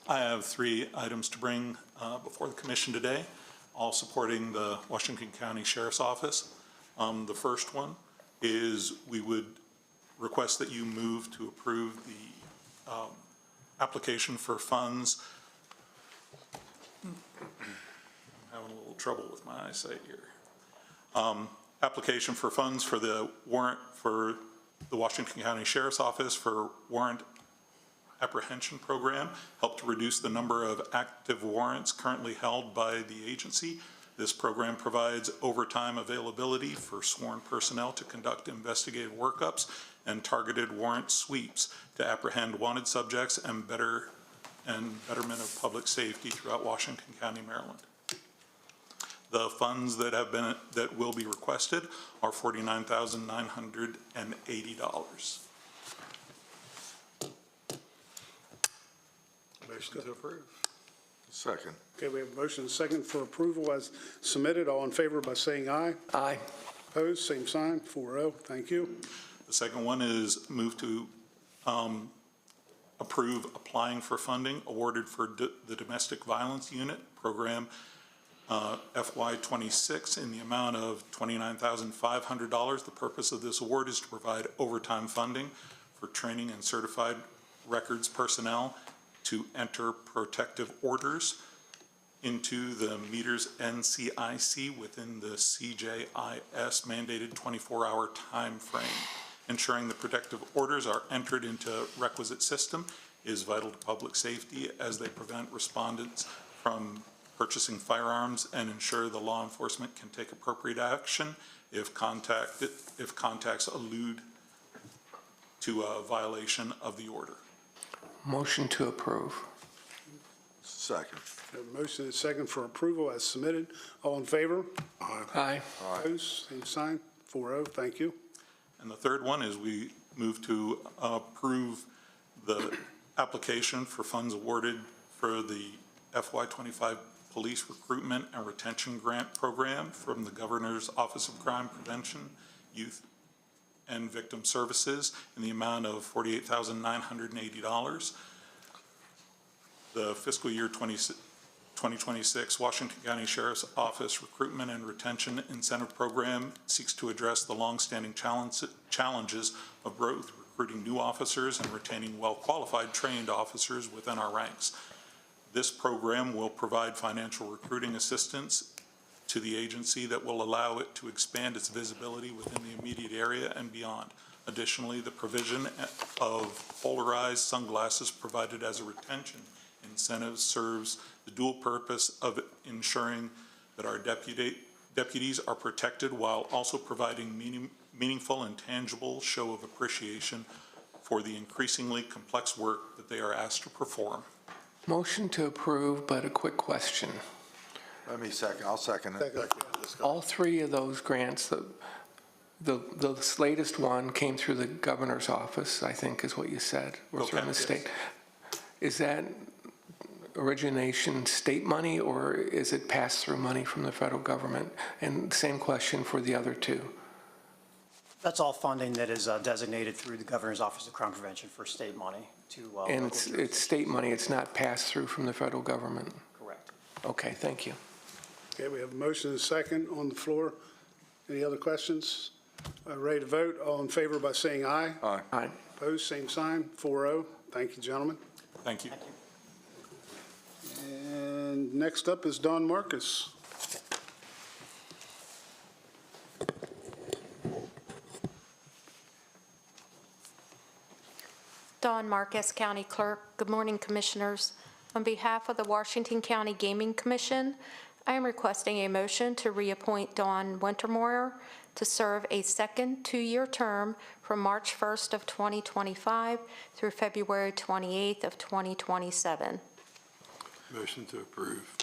I have three items to bring before the commission today, all supporting the Washington County Sheriff's Office. The first one is we would request that you move to approve the application for funds. I'm having a little trouble with my eyesight here. Application for funds for the warrant for the Washington County Sheriff's Office for warrant apprehension program, help to reduce the number of active warrants currently held by the agency. This program provides overtime availability for sworn personnel to conduct investigative workups and targeted warrant sweeps to apprehend wanted subjects and betterment of public safety throughout Washington County, Maryland. The funds that will be requested are $49,980. Motion to approve. Second. Okay, we have a motion and a second for approval as submitted. All in favor by saying aye. Aye. Opposed, same sign, 4-0. Thank you. The second one is move to approve applying for funding awarded for the Domestic Violence Unit Program FY26 in the amount of $29,500. The purpose of this award is to provide overtime funding for training and certified records personnel to enter protective orders into the meters NCIC within the CJIS mandated 24-hour time frame. Ensuring the protective orders are entered into requisite system is vital to public safety as they prevent respondents from purchasing firearms and ensure the law enforcement can take appropriate action if contacts allude to a violation of the order. Motion to approve. Second. We have a motion and a second for approval as submitted. All in favor? Aye. Opposed, same sign, 4-0. Thank you. And the third one is we move to approve the application for funds awarded for the FY25 Police Recruitment and Retention Grant Program from the Governor's Office of Crime Prevention, Youth and Victim Services in the amount of $48,980. The fiscal year 2026 Washington County Sheriff's Office Recruitment and Retention Incentive Program seeks to address the longstanding challenges of both recruiting new officers and retaining well-qualified trained officers within our ranks. This program will provide financial recruiting assistance to the agency that will allow it to expand its visibility within the immediate area and beyond. Additionally, the provision of polarized sunglasses provided as a retention incentive serves the dual purpose of ensuring that our deputies are protected while also providing meaningful and tangible show of appreciation for the increasingly complex work that they are asked to perform. Motion to approve, but a quick question. Let me second. I'll second it. All three of those grants, the latest one came through the governor's office, I think is what you said, or from the state. Is that origination state money or is it pass-through money from the federal government? And same question for the other two. That's all funding that is designated through the Governor's Office of Crime Prevention for state money to And it's state money, it's not pass-through from the federal government? Correct. Okay, thank you. Okay, we have a motion and a second on the floor. Any other questions? Ready to vote? All in favor by saying aye. Aye. Aye. Opposed, same sign, 4-0. Thank you, gentlemen. Thank you. And next up is Don Marcus. Dawn Marcus, County Clerk. Good morning, Commissioners. On behalf of the Washington County Gaming Commission, I am requesting a motion to reappoint Dawn Wintermoyer to serve a second two-year term from March 1st of 2025 through February 28th of 2027. Motion to approve.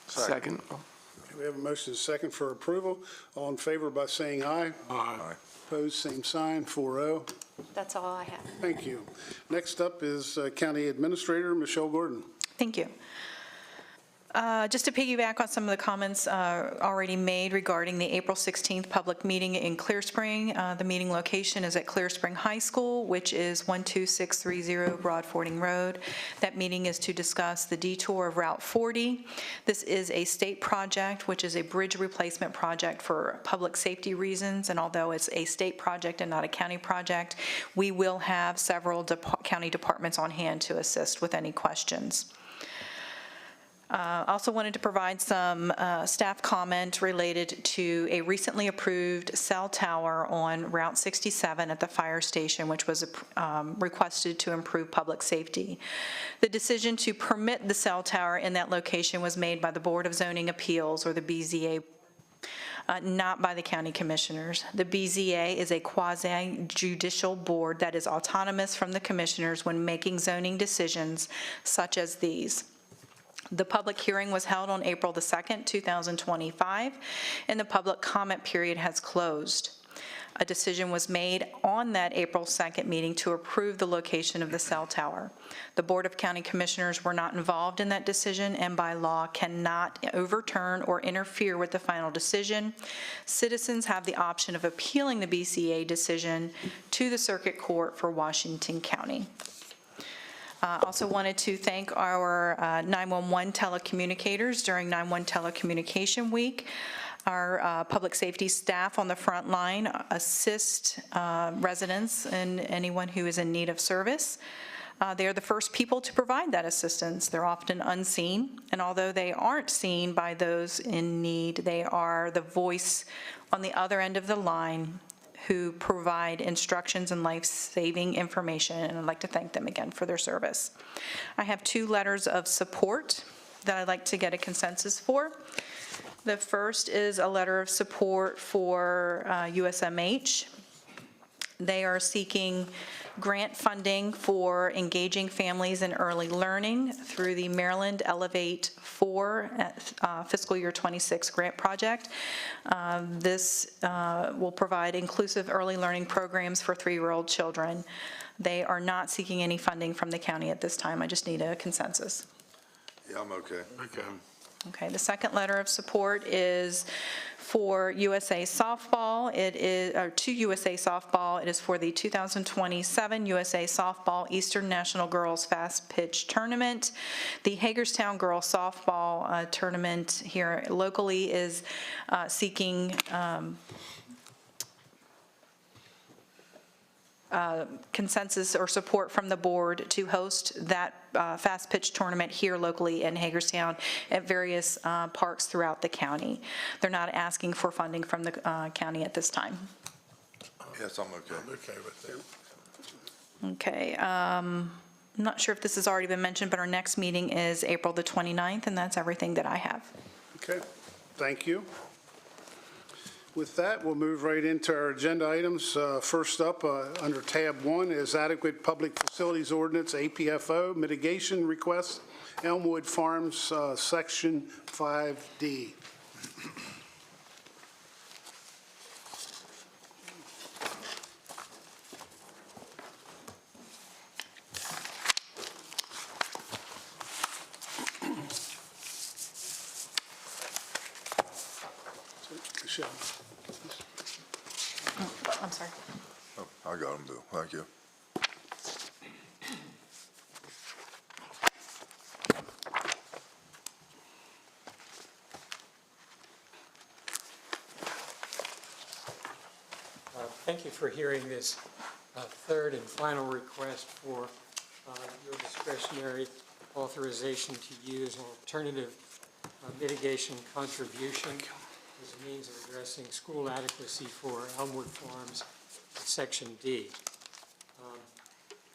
Second. We have a motion and a second for approval. All in favor by saying aye. Aye. Opposed, same sign, 4-0. That's all I have. Thank you. Next up is County Administrator Michelle Gordon. Thank you. Just to piggyback on some of the comments already made regarding the April 16th public meeting in Clear Spring, the meeting location is at Clear Spring High School, which is 12630 Broad Fording Road. That meeting is to discuss the detour of Route 40. This is a state project, which is a bridge replacement project for public safety reasons, and although it's a state project and not a county project, we will have several county departments on hand to assist with any questions. Also wanted to provide some staff comment related to a recently approved cell tower on Route 67 at the fire station, which was requested to improve public safety. The decision to permit the cell tower in that location was made by the Board of Zoning Appeals, or the BZA, not by the county commissioners. The BZA is a quasi-judicial board that is autonomous from the commissioners when making zoning decisions such as these. The public hearing was held on April the 2nd, 2025, and the public comment period has closed. A decision was made on that April 2nd meeting to approve the location of the cell tower. The Board of County Commissioners were not involved in that decision and by law cannot overturn or interfere with the final decision. Citizens have the option of appealing the BCA decision to the Circuit Court for Washington County. Also wanted to thank our 911 telecommunicators during 911 Telecommunication Week. Our public safety staff on the front line assist residents and anyone who is in need of service. They are the first people to provide that assistance. They're often unseen, and although they aren't seen by those in need, they are the voice on the other end of the line who provide instructions and life-saving information, and I'd like to thank them again for their service. I have 2 letters of support that I'd like to get a consensus for. The first is a letter of support for USMH. They are seeking grant funding for engaging families in early learning through the Maryland Elevate 4 fiscal year 26 grant project. This will provide inclusive early learning programs for 3-year-old children. They are not seeking any funding from the county at this time. I just need a consensus. Yeah, I'm okay. Okay. Okay, the second letter of support is for USA Softball. It is, or to USA Softball. It is for the 2027 USA Softball Eastern National Girls Fast Pitch Tournament. The Hagerstown Girls Softball Tournament here locally is seeking consensus or support from the board to host that fast pitch tournament here locally in Hagerstown at various parks throughout the county. They're not asking for funding from the county at this time. Yes, I'm okay. I'm okay with that. Okay. I'm not sure if this has already been mentioned, but our next meeting is April the 29th, and that's everything that I have. Okay, thank you. With that, we'll move right into our agenda items. First up, under tab 1 is Adequate Public Facilities Ordinance, APFO, Mitigation Request, Elmwood Farms, Section 5D. Michelle. I'm sorry. Oh, I got them, Bill. Thank you. Thank you for hearing this third and final request for your discretionary authorization to use an alternative mitigation contribution as a means of addressing school adequacy for Elmwood Farms, Section D.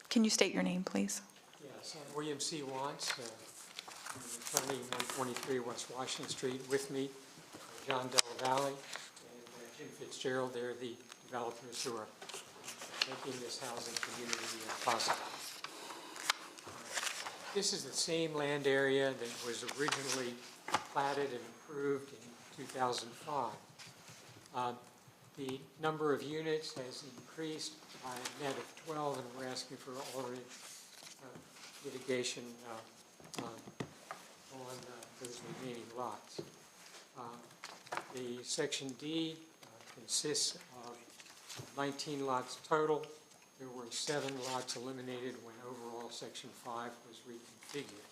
Can you state your name, please? Yes, William C. Wantz, attorney, 123 West Washington Street. With me, John Della Valle and Jim Fitzgerald. They're the developers who are making this housing community possible. This is the same land area that was originally platted and approved in 2005. The number of units has increased by a net of 12, and we're asking for alternate mitigation on those remaining lots. The Section D consists of 19 lots total. There were 7 lots eliminated when overall Section 5 was reconfigured.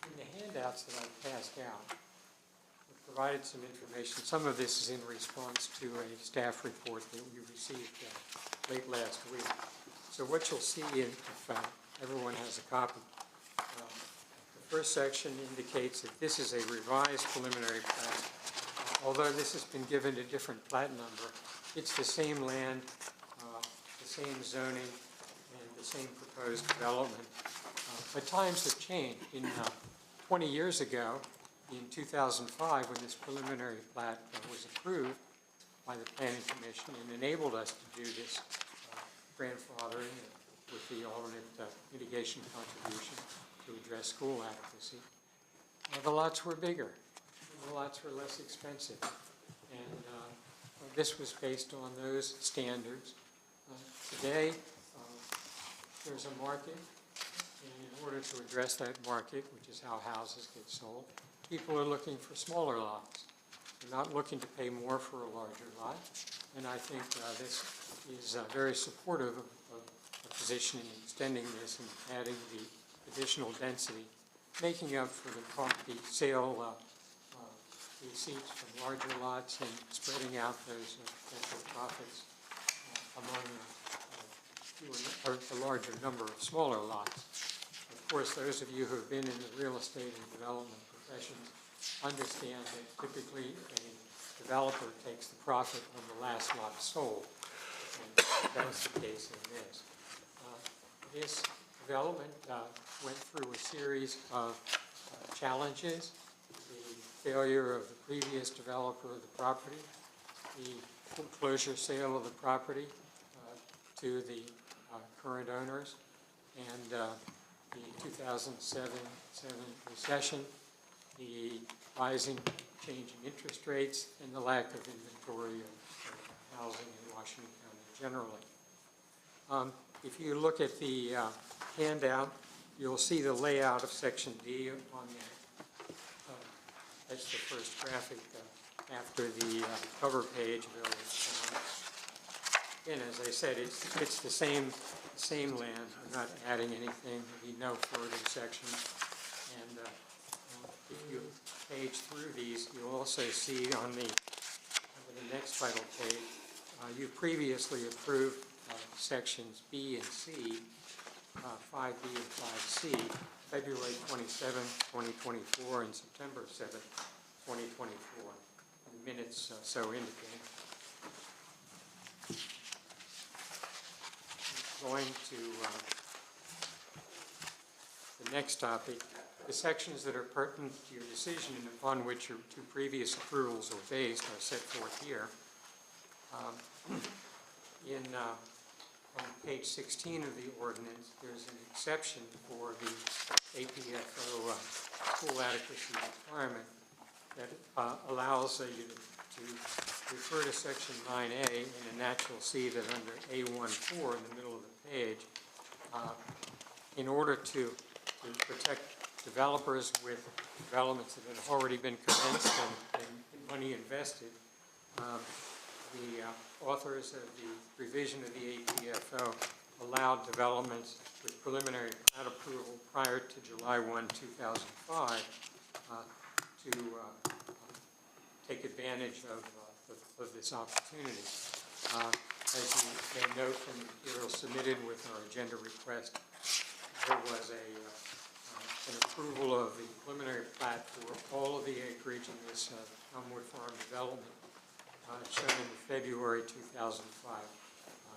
In the handouts that I passed out, we provided some information. Some of this is in response to a staff report that we received late last week. So what you'll see, if everyone has a copy, the first section indicates that this is a revised preliminary plat. Although this has been given a different plat number, it's the same land, the same zoning, and the same proposed development. But times have changed. 20 years ago, in 2005, when this preliminary plat was approved by the Planning Commission and enabled us to do this grandfathering with the alternate mitigation contribution to address school adequacy, the lots were bigger, and the lots were less expensive. And this was based on those standards. Today, there's a market, and in order to address that market, which is how houses get sold, people are looking for smaller lots. They're not looking to pay more for a larger lot, and I think this is very supportive of positioning and extending this and adding the additional density, making up for the sale receipts from larger lots and spreading out those potential profits among a larger number of smaller lots. Of course, those of you who have been in the real estate and development professions understand that typically a developer takes the profit on the last lot sold. And that's the case in this. This development went through a series of challenges: the failure of the previous developer of the property, the foreclosure sale of the property to the current owners, and the 2007 recession, the rising, changing interest rates, and the lack of inventory of housing in Washington County generally. If you look at the handout, you'll see the layout of Section D on that. That's the first graphic after the cover page. And as I said, it's the same land. We're not adding anything. There'll be no further sections. And if you page through these, you'll also see on the next title page, you previously approved sections B and C, 5B and 5C, February 27, 2024, and September 7, 2024. The minutes so indicate. Going to the next topic, the sections that are pertinent to your decision and upon which your two previous approvals are based are set forth here. On page 16 of the ordinance, there's an exception for the APFO pool adequacy requirement that allows you to refer to section 9A, and a natural see that under A14 in the middle of the page, in order to protect developers with developments that have already been commenced and money invested, the authors of the revision of the APFO allowed developments with preliminary plat approval prior to July 1, 2005 to take advantage of this opportunity. As you may note from the materials submitted with our agenda request, there was an approval of the preliminary plat for all of the acreage in this Elmwood Farm development shown in the February 2005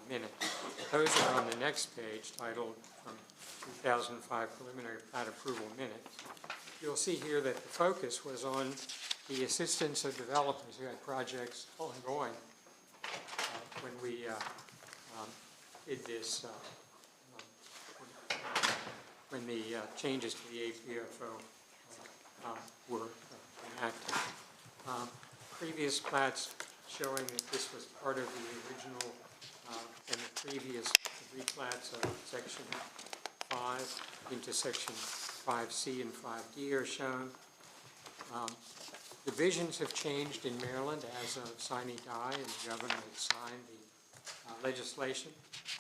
minutes. Those are on the next page, titled from 2005 Preliminary Plat Approval Minutes. You'll see here that the focus was on the assistance of developers who had projects ongoing when we did this, when the changes to the APFO were enacted. Previous plats showing that this was part of the original and the previous replats of Section 5 into Section 5C and 5D are shown. Divisions have changed in Maryland as of sine die, and the governor has signed the legislation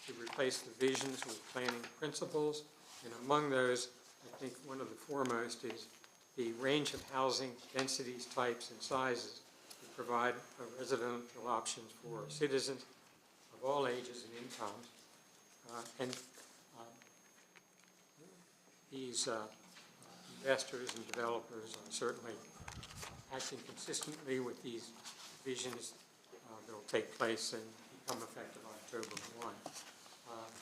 to replace divisions with planning principles. And among those, I think one of the foremost is the range of housing densities, types, and sizes to provide residential options for citizens of all ages and incomes. These investors and developers are certainly acting consistently with these visions that will take place and become effective October 1.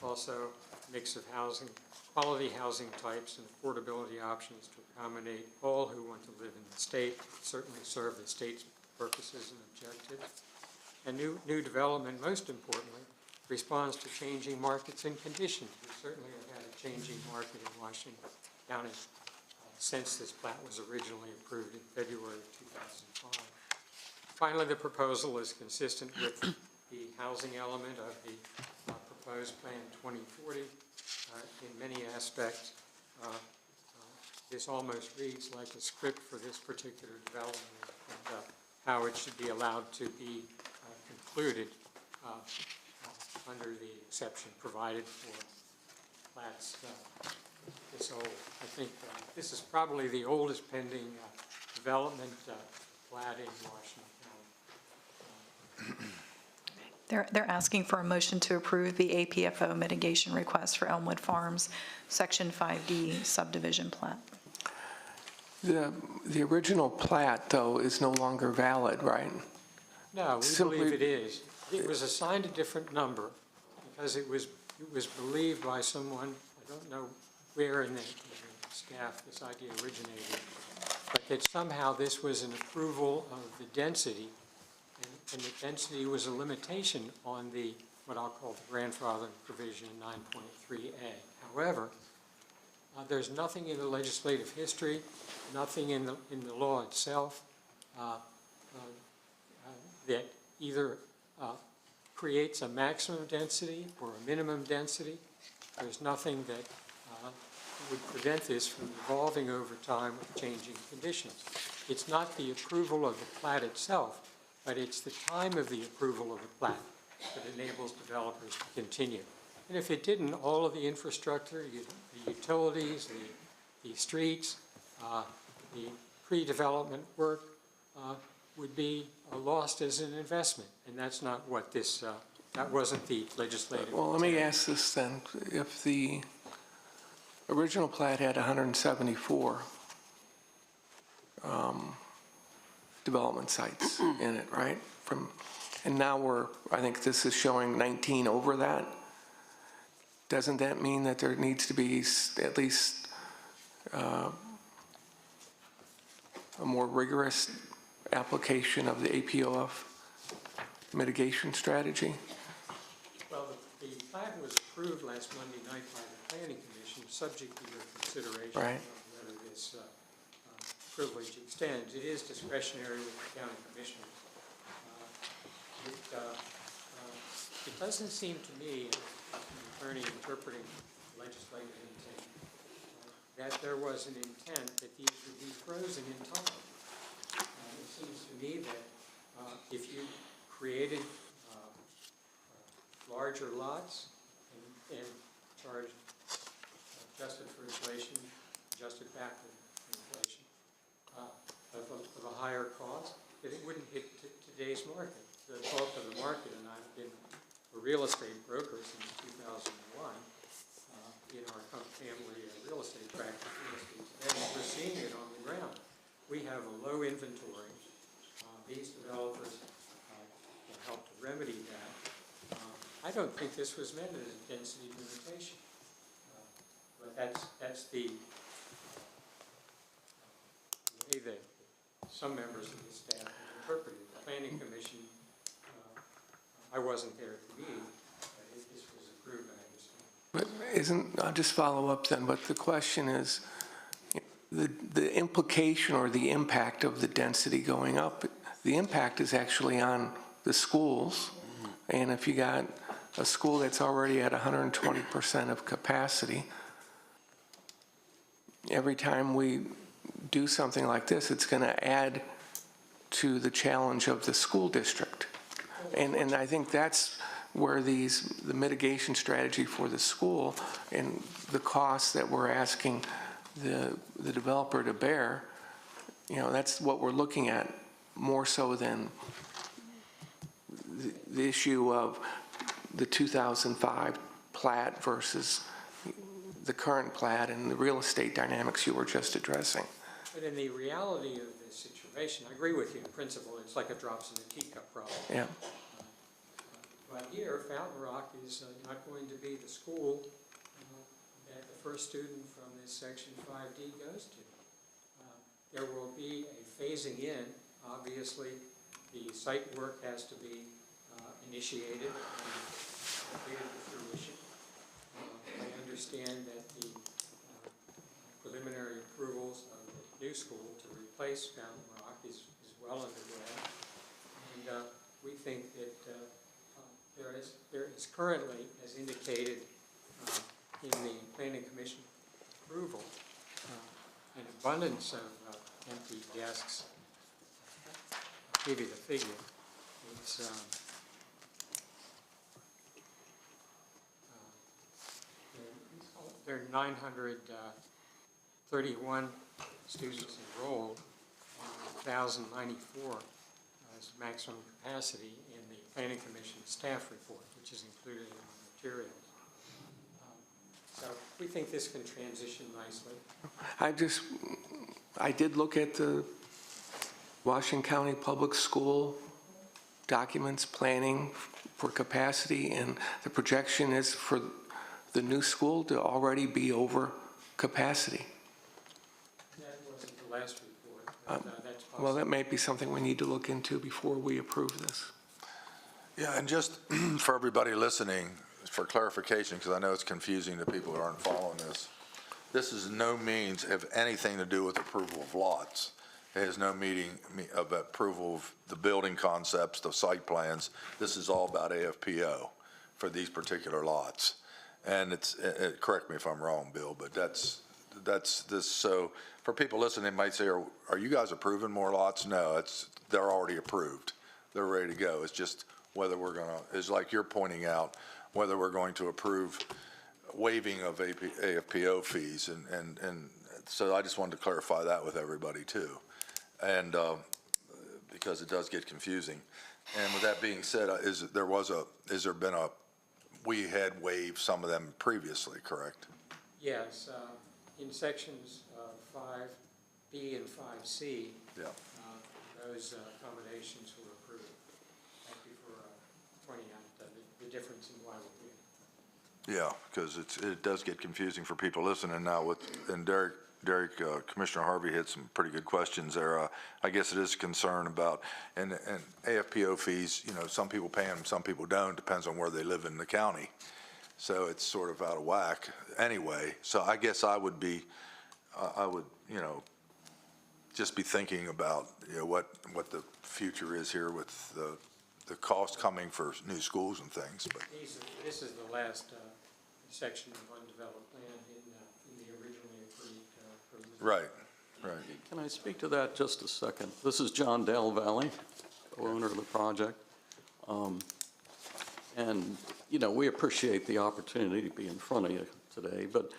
Also, mix of housing, quality housing types and affordability options to accommodate all who want to live in the state, certainly serve the state's purposes and objectives. And new development, most importantly, responds to changing markets and conditions. We certainly have had a changing market in Washington County since this plat was originally approved in February of 2005. Finally, the proposal is consistent with the housing element of the proposed Plan 2040 in many aspects. This almost reads like a script for this particular development and how it should be allowed to be concluded under the exception provided for plats this old. I think this is probably the oldest pending development plat in Washington County. They're asking for a motion to approve the APFO mitigation request for Elmwood Farms, Section 5D subdivision plat. The original plat, though, is no longer valid, right? No, we Simply- believe it is. It was assigned a different number because it was believed by someone, I don't know where in the staff this idea originated, but that somehow this was an approval of the density, and the density was a limitation on the, what I'll call the grandfathering provision in 9.3A. However, there's nothing in the legislative history, nothing in the law itself that either creates a maximum density or a minimum density. There's nothing that would prevent this from evolving over time with changing conditions. It's not the approval of the plat itself, but it's the time of the approval of the plat that enables developers to continue. And if it didn't, all of the infrastructure, the utilities, the streets, the pre-development work would be lost as an investment. And that's not what this, that wasn't the legislative Well, let me ask this then. If the original plat had 174 development sites in it, right? And now I think this is showing 19 over that. Doesn't that mean that there needs to be at least a more rigorous application of the APOF mitigation strategy? Well, the plat was approved last Monday night by the Planning Commission, subject to your consideration Right. of whether this privilege extends. It is discretionary with the county commissioners. It doesn't seem to me, as an attorney interpreting legislative intent, that there was an intent that these would be frozen in time. It seems to me that if you created larger lots and charged, adjusted for inflation, adjusted back to inflation, of a higher cost, that it wouldn't hit today's market. The bulk of the market, and I've been a real estate broker since 2001 in our family real estate practice. And we're seeing it on the ground. We have a low inventory. These developers can help to remedy that. I don't think this was meant as a density limitation, but that's the way that some members of the staff have interpreted it. The Planning Commission, I wasn't there to meet, but this was approved, I understand. But I'll just follow up then, but the question is, the implication or the impact of the density going up, the impact is actually on the schools. And if you got a school that's already at 120% of capacity, every time we do something like this, it's going to add to the challenge of the school district. And I think that's where the mitigation strategy for the school and the costs that we're asking the developer to bear, that's what we're looking at more so than the issue of the 2005 plat versus the current plat and the real estate dynamics you were just addressing. But in the reality of this situation, I agree with you in principle, it's like a drops in the teacup problem. Yeah. But here, Fountain Rock is not going to be the school that the first student from this Section 5D goes to. There will be a phasing in. Obviously, the site work has to be initiated and completed to fruition. I understand that the preliminary approvals of the new school to replace Fountain Rock is well underway. we think that there is currently, as indicated in the Planning Commission approval, an abundance of empty desks. I'll give you the figure. It's there are 931 students enrolled, and 1,094 is maximum capacity in the Planning Commission staff report, which is included in the materials. So we think this can transition nicely. I did look at the Washington County Public School documents, planning for capacity, and the projection is for the new school to already be over capacity. That wasn't the last report, but that's possible. Well, that may be something we need to look into before we approve this. Yeah, and just for everybody listening, for clarification, because I know it's confusing to people who aren't following this, this is no means have anything to do with approval of lots. It has no meaning of approval of the building concepts, the site plans. This is all about AFPO for these particular lots. And correct me if I'm wrong, Bill, but that's this. So for people listening, they might say, are you guys approving more lots? No, they're already approved. They're ready to go. It's just whether we're going to, it's like you're pointing out, whether we're going to approve waiving of AFPO fees. And so I just wanted to clarify that with everybody too. And because it does get confusing. And with that being said, we had waived some of them previously, correct? Yes, in sections 5B and 5C, Yeah. those accommodations were approved. Thank you for pointing out the difference in why we did. Yeah, because it does get confusing for people listening now. And Derek, Commissioner Harvey had some pretty good questions there. I guess it is a concern about, and AFPO fees, some people pay them, some people don't, depends on where they live in the county. So it's sort of out of whack anyway. So I guess I would just be thinking about, what the future is here with the cost coming for new schools and things. But This is the last section of undeveloped land in the originally approved Right. Can I speak to that just a second? This is John Dale Valley, owner of the project. And, we appreciate the opportunity to be in front of you today, but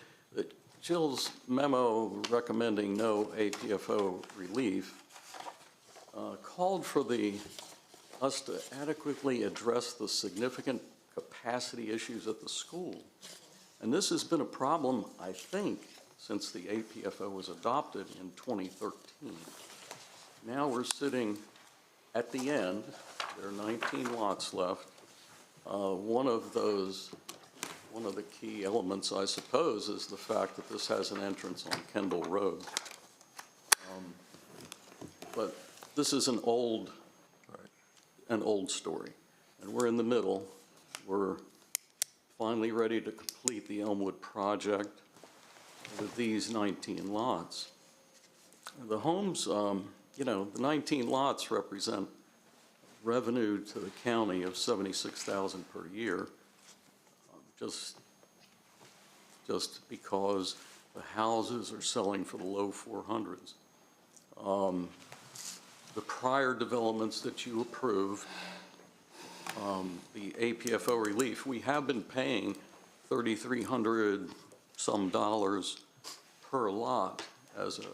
Jill's memo recommending no APFO relief called for us to adequately address the significant capacity issues at the school. And this has been a problem, I think, since the APFO was adopted in 2013. Now we're sitting at the end. There are 19 lots left. One of the key elements, I suppose, is the fact that this has an entrance on Kendall Road. But this is an old story, and we're in the middle. We're finally ready to complete the Elmwood project with these 19 lots. The homes, the 19 lots represent revenue to the county of $76,000 per year, just because the houses are selling for the low 400s. The prior developments that you approved, the APFO relief, we have been paying $3,300 some dollars per lot as a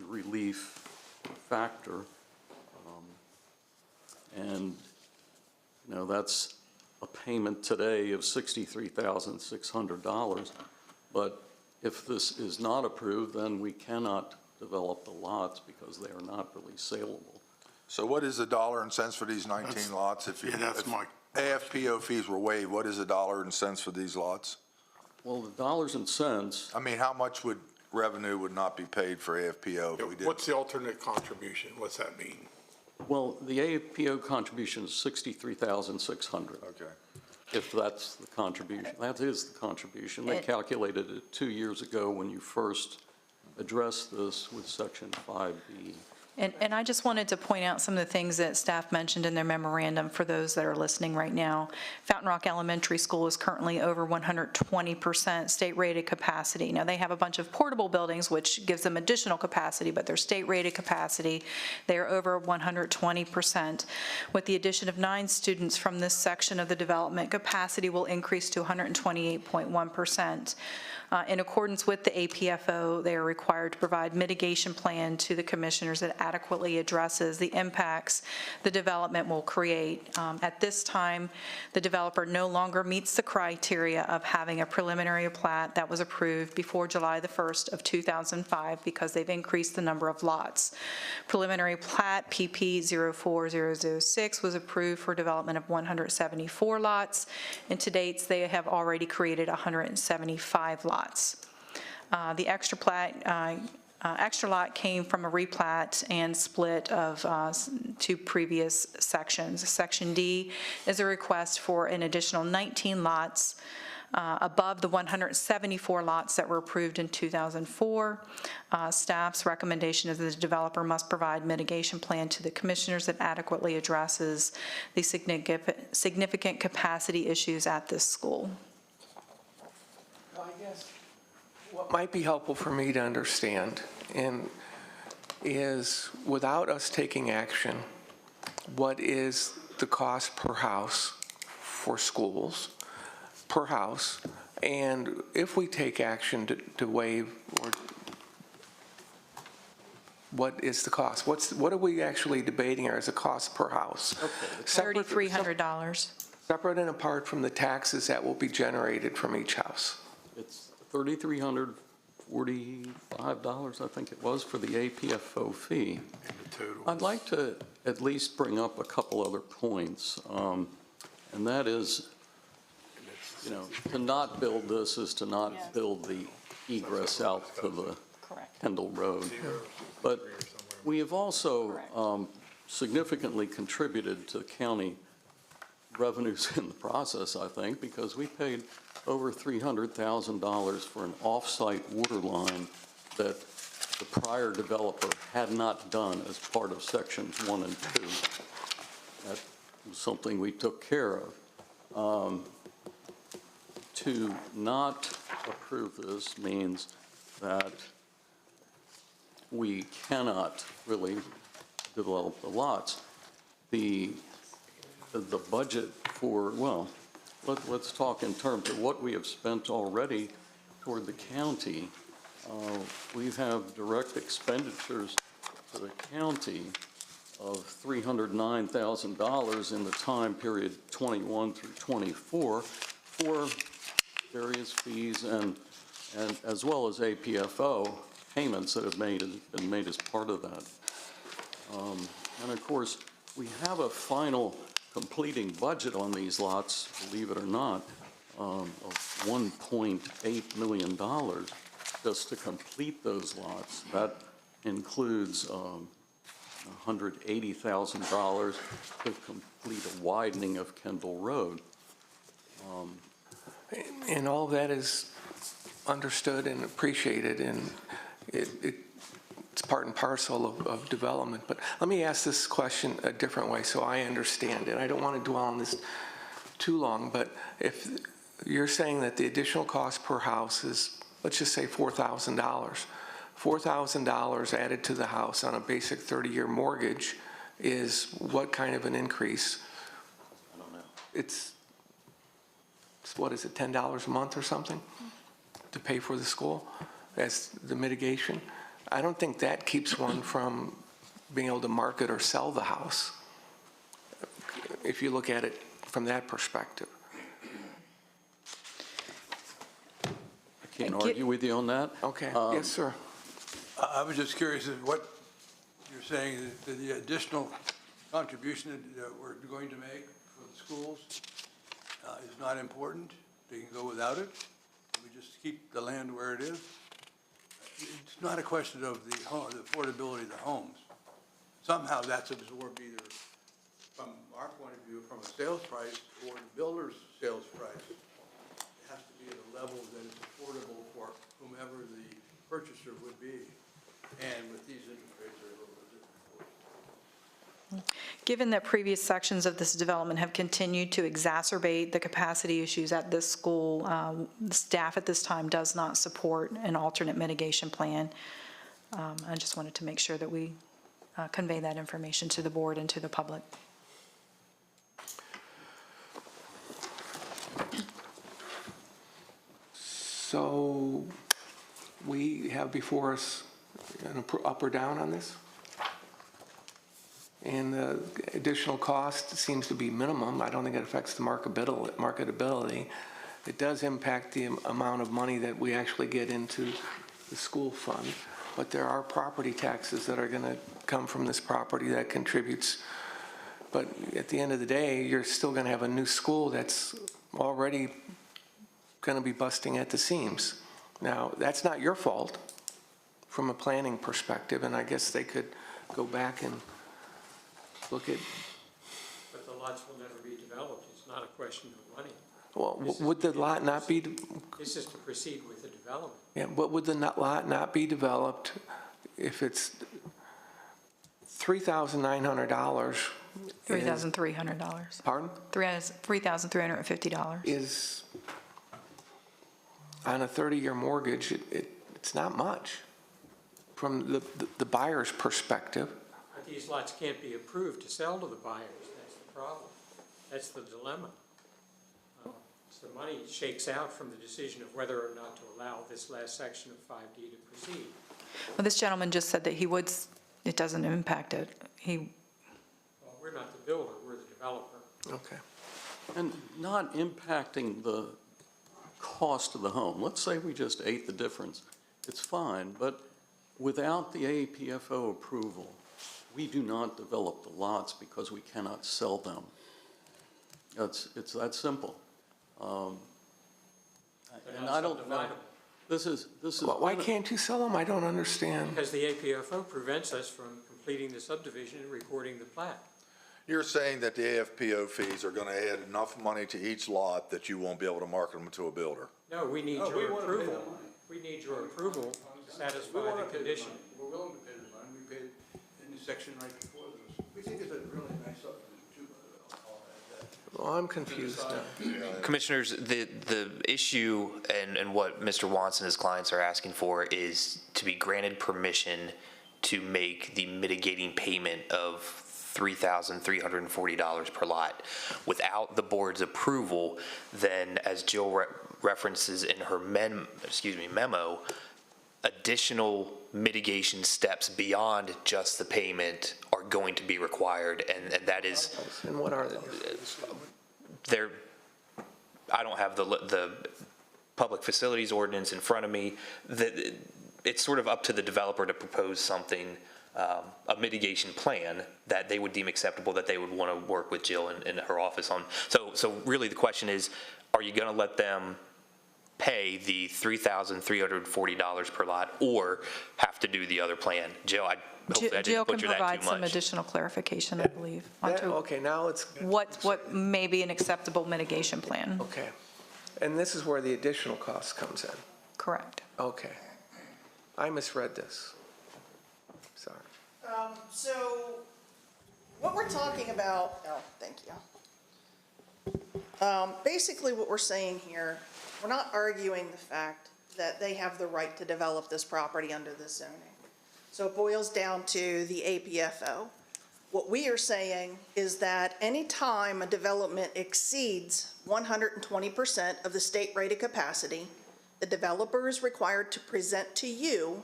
relief factor. And, that's a payment today of $63,600. But if this is not approved, then we cannot develop the lots because they are not really saleable. So what is the dollar and cents for these 19 lots? If AFPO fees were waived, what is the dollar and cents for these lots? Well, the dollars and cents. I mean, how much revenue would not be paid for AFPO if we did? What's the alternate contribution? What's that mean? Well, the APO contribution is $63,600. Okay. If that's the contribution. That is the contribution. They calculated it 2 years ago when you first addressed this with Section 5B. And I just wanted to point out some of the things that staff mentioned in their memorandum for those that are listening right now. Fountain Rock Elementary School is currently over 120% state-rated capacity. Now, they have a bunch of portable buildings, which gives them additional capacity, but their state-rated capacity, they are over 120%. With the addition of 9 students from this section of the development, capacity will increase to 128.1%. In accordance with the APFO, they are required to provide mitigation plan to the commissioners that adequately addresses the impacts the development will create. At this time, the developer no longer meets the criteria of having a preliminary plat that was approved before July the 1st of 2005 because they've increased the number of lots. Preliminary plat PP 04006 was approved for development of 174 lots, and to date, they have already created 175 lots. The extra lot came from a replat and split of 2 previous sections. Section D is a request for an additional 19 lots above the 174 lots that were approved in 2004. Staff's recommendation is that the developer must provide mitigation plan to the commissioners that adequately addresses the significant capacity issues at this school. I guess what might be helpful for me to understand is without us taking action, what is the cost per house for schools per house? And if we take action to waive, or what is the cost? What are we actually debating here as a cost per house? $3,300. Separate and apart from the taxes that will be generated from each house. It's $3,345, I think it was, for the APFO fee. I'd like to at least bring up a couple other points, and that is, to not build this is to not build the egress out to the Kendall Road. But we have also significantly contributed to county revenues in the process, I think, because we paid over $300,000 for an off-site water line that the prior developer had not done as part of sections 1 and 2. That was something we took care of. To not approve this means that we cannot really develop the lots. The budget for, well, let's talk in terms of what we have spent already toward the county. We have direct expenditures to the county of $309,000 in the time period 21 through 24 for various fees and as well as APFO payments that have been made as part of that. And of course, we have a final completing budget on these lots, believe it or not, of $1.8 million just to complete those lots. That includes $180,000 to complete a widening of Kendall Road. And all that is understood and appreciated, and it's part and parcel of development. But let me ask this question a different way so I understand it. I don't want to dwell on this too long, but if you're saying that the additional cost per house is, let's just say $4,000, $4,000 added to the house on a basic 30-year mortgage is what kind of an increase? I don't know. It's what is it, $10 a month or something to pay for the school as the mitigation? I don't think that keeps one from being able to market or sell the house, if you look at it from that perspective. I can't argue with you on that. Okay, yes, sir. I was just curious of what you're saying, that the additional contribution that we're going to make for the schools is not important. They can go without it. We just keep the land where it is. It's not a question of the affordability of the homes. Somehow that's absorbed either from our point of view, from a sales price or the builder's sales price. It has to be at a level that is affordable for whomever the purchaser would be. And with these interest rates, they're a little bit different. Given that previous sections of this development have continued to exacerbate the capacity issues at this school, the staff at this time does not support an alternate mitigation plan. I just wanted to make sure that we convey that information to the board and to the public. So we have before us an up or down on this? And the additional cost seems to be minimum. I don't think it affects the marketability. It does impact the amount of money that we actually get into the school fund. But there are property taxes that are going to come from this property that contributes. But at the end of the day, you're still going to have a new school that's already going to be busting at the seams. Now, that's not your fault from a planning perspective, and I guess they could go back and look at. But the lots will never be developed. It's not a question of money. Well, would the lot not be? This is to proceed with the development. Yeah, but would the lot not be developed if it's $3,900? $3,300. Pardon? $3,350. Is on a 30-year mortgage, it's not much from the buyer's perspective. But these lots can't be approved to sell to the buyers. That's the problem. That's the dilemma. So the money shakes out from the decision of whether or not to allow this last section of 5D to proceed. Well, this gentleman just said that he would, it doesn't impact it. Well, we're not the builder, we're the developer. Okay. And not impacting the cost of the home. Let's say we just ate the difference. It's fine, but without the APFO approval, we do not develop the lots because we cannot sell them. It's that simple. And I don't know. This is. Why can't you sell them? I don't understand. Because the APFO prevents us from completing the subdivision and recording the plat. You're saying that the AFPO fees are going to add enough money to each lot that you won't be able to market them to a builder? No, we need your approval. We need your approval to satisfy the condition. We're willing to pay the money. We paid in the section right before this. We think it's a really nice subdivision too, by the way. Well, I'm confused now. Commissioners, the issue and what Mr. Watts and his clients are asking for is to be granted permission to make the mitigating payment of $3,340 per lot. Without the board's approval, then as Jill references in her memo, additional mitigation steps beyond just the payment are going to be required, and that is. And what are they? I don't have the public facilities ordinance in front of me. It's sort of up to the developer to propose something, a mitigation plan that they would deem acceptable, that they would want to work with Jill in her office on. So really the question is, are you going to let them pay the $3,340 per lot or have to do the other plan? Jill, hopefully I Jill didn't can butcher that provide too some much. additional clarification, I believe, onto Okay, now it's. what may be an acceptable mitigation plan. Okay. And this is where the additional cost comes in. Correct. Okay. I misread this. Sorry. So what we're talking about, thank you. Basically what we're saying here, we're not arguing the fact that they have the right to develop this property under this zoning. So it boils down to the APFO. What we are saying is that any time a development exceeds 120% of the state rated capacity, the developer is required to present to you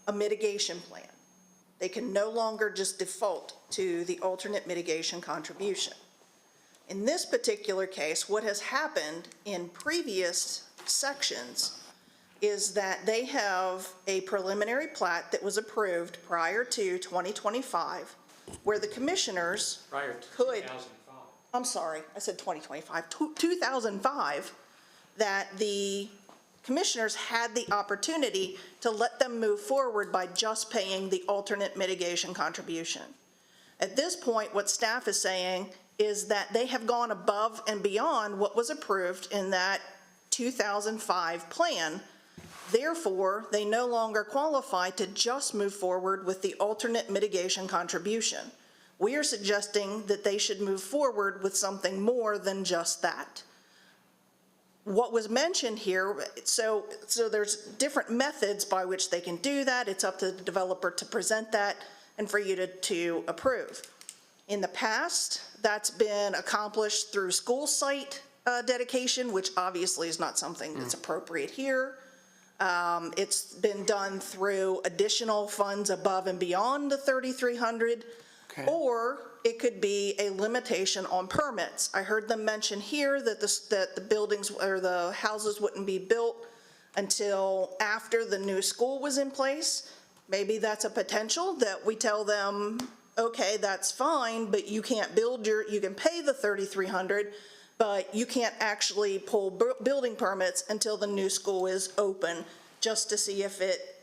a mitigation plan. They can no longer just default to the alternate mitigation contribution. In this particular case, what has happened in previous sections is that they have a preliminary plat that was approved prior to 2025, where the commissioners Prior to could, 2005. I'm sorry, I said 2025, 2005, that the commissioners had the opportunity to let them move forward by just paying the alternate mitigation contribution. At this point, what staff is saying is that they have gone above and beyond what was approved in that 2005 plan. Therefore, they no longer qualify to just move forward with the alternate mitigation contribution. We are suggesting that they should move forward with something more than just that. What was mentioned here, so there's different methods by which they can do that. It's up to the developer to present that and for you to approve. In the past, that's been accomplished through school site dedication, which obviously is not something that's appropriate here. It's been done through additional funds above and beyond the 3,300. Or it could be a limitation on permits. I heard them mention here that the buildings or the houses wouldn't be built until after the new school was in place. Maybe that's a potential that we tell them, okay, that's fine, but you can't build you can pay the 3,300, but you can't actually pull building permits until the new school is open, just to see if it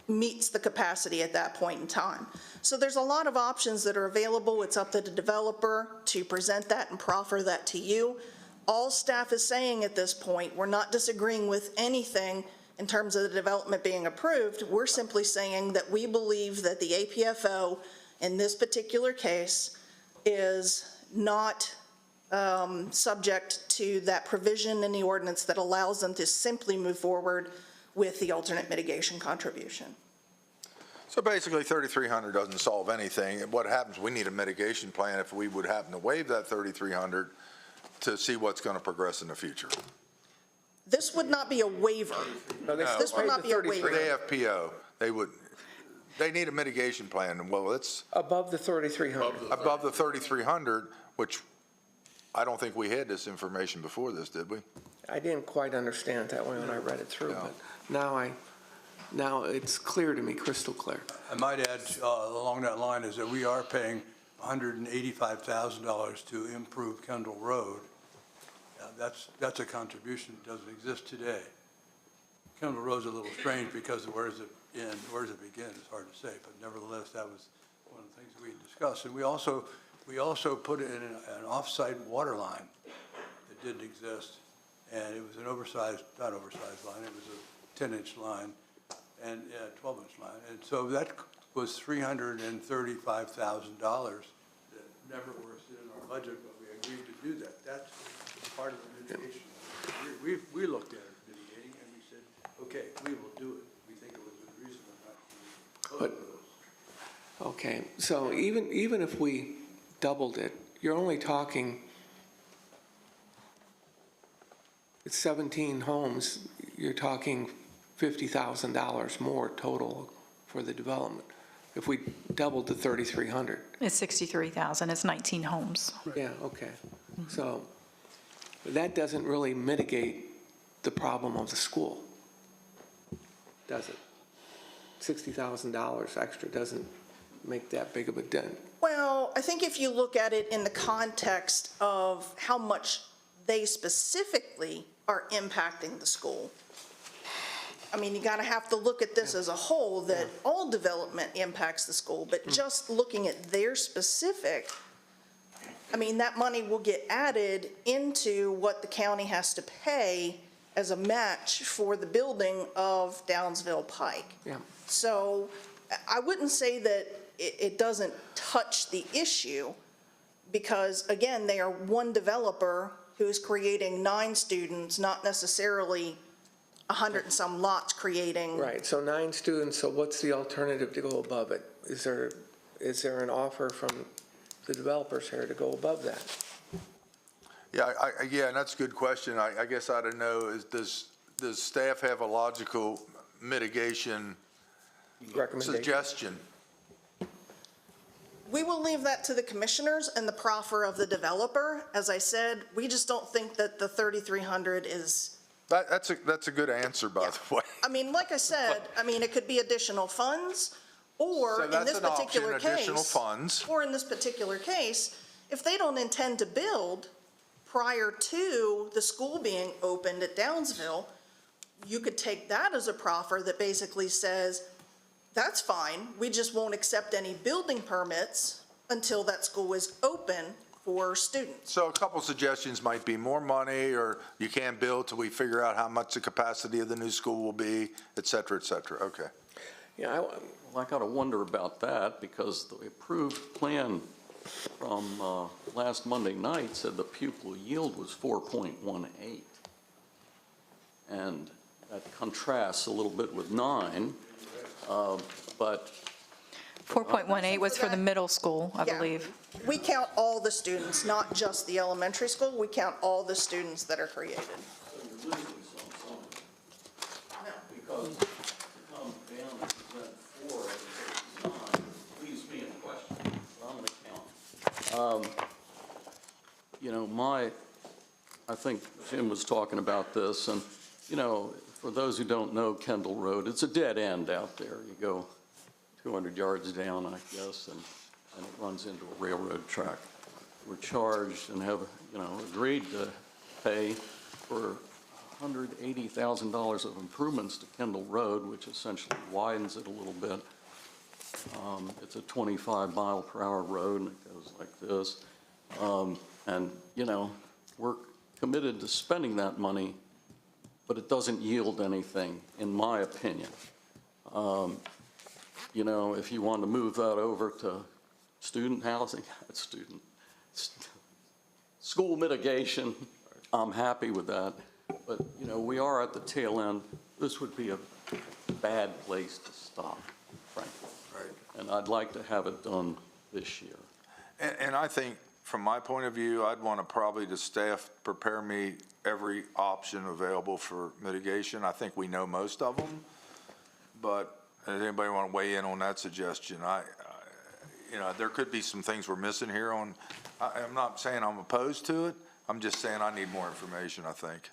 meets the capacity at that point in time. So there's a lot of options that are available. It's up to the developer to present that and proffer that to you. All staff is saying at this point, we're not disagreeing with anything in terms of the development being approved. We're simply saying that we believe that the APFO in this particular case is not subject to that provision in the ordinance that allows them to simply move forward with the alternate mitigation contribution. So basically, 3,300 doesn't solve anything. What happens, we need a mitigation plan if we would happen to waive that 3,300 to see what's going to progress in the future. This would not be a waiver. This would not be a waiver. The AFPO, they need a mitigation plan. Well, it's Above the 3,300. above the 3,300, which I don't think we had this information before this, did we? I didn't quite understand it that way when I read it through, but now it's clear to me, crystal clear. I might add along that line is that we are paying $185,000 to improve Kendall Road. That's a contribution that doesn't exist today. Kendall Road's a little strange because where does it end, where does it begin? It's hard to say, but nevertheless, that was one of the things we discussed. And we also put in an off-site water line that didn't exist, and it was an not oversized line, it was a 10-inch line and a 12-inch line. And so that was $335,000 that never was in our budget, but we agreed to do that. That's part of the mitigation. We looked at it mitigating, and we said, okay, we will do it. We think it was a reasonable time. But, okay, so even if we doubled it, you're only talking, it's 17 homes, you're talking $50,000 more total for the development. If we doubled to 3,300. It's 63,000, it's 19 homes. Yeah, okay. So that doesn't really mitigate the problem of the school, does it? $60,000 extra doesn't make that big of a dent. Well, I think if you look at it in the context of how much they specifically are impacting the school, I mean, you gotta have to look at this as a whole, that all development impacts the school, but just looking at their specific, I mean, that money will get added into what the county has to pay as a match for the building of Downsville Pike. Yeah. So I wouldn't say that it doesn't touch the issue, because again, they are one developer who's creating 9 students, not necessarily 100 and some lots creating. Right, so 9 students, so what's the alternative to go above it? Is there an offer from the developers here to go above that? Yeah, yeah, and that's a good question. I guess I don't know, does staff have a logical mitigation suggestion? We will leave that to the commissioners and the proffer of the developer. As I said, we just don't think that the 3,300 is. That's a good answer, by the way. I mean, like I said, I mean, it could be additional funds, or So in that's this an option, particular case. additional funds. Or in this particular case, if they don't intend to build prior to the school being opened at Downsville, you could take that as a proffer that basically says, that's fine, we just won't accept any building permits until that school is open for students. So a couple suggestions might be more money, or you can't build till we figure out how much the capacity of the new school will be, et cetera, et cetera. Okay. Yeah, Well, I got to wonder about that because the approved plan from last Monday night said the pupil yield was 4.18. And that contrasts a little bit with 9, but 4.18 was for the middle school, I Yeah. believe. We count all the students, not just the elementary school. We count all the students that are created. because to come down and present 4 of 9 leaves me in question. So I'm going to count. You know, I think Jim was talking about this, and, you know, for those who don't know Kendall Road, it's a dead end out there. You go 200 yards down, I guess, and it runs into a railroad track. We're charged and have, you know, agreed to pay for $180,000 of improvements to Kendall Road, which essentially widens it a little bit. It's a 25-mile-per-hour road, and it goes like this. And, you know, we're committed to spending that money, but it doesn't yield anything, in my opinion. You know, if you want to move that over to student housing, school mitigation, I'm happy with that. But, you know, we are at the tail end. This would be a bad place to stop, frankly. Right. And I'd like to have it done this year. And I think, from my point of view, I'd want to probably the staff prepare me every option available for mitigation. I think we know most of them, but does anybody want to weigh in on that suggestion? You know, there could be some things we're missing here on, I'm not saying I'm opposed to it. I'm just saying I need more information, I think.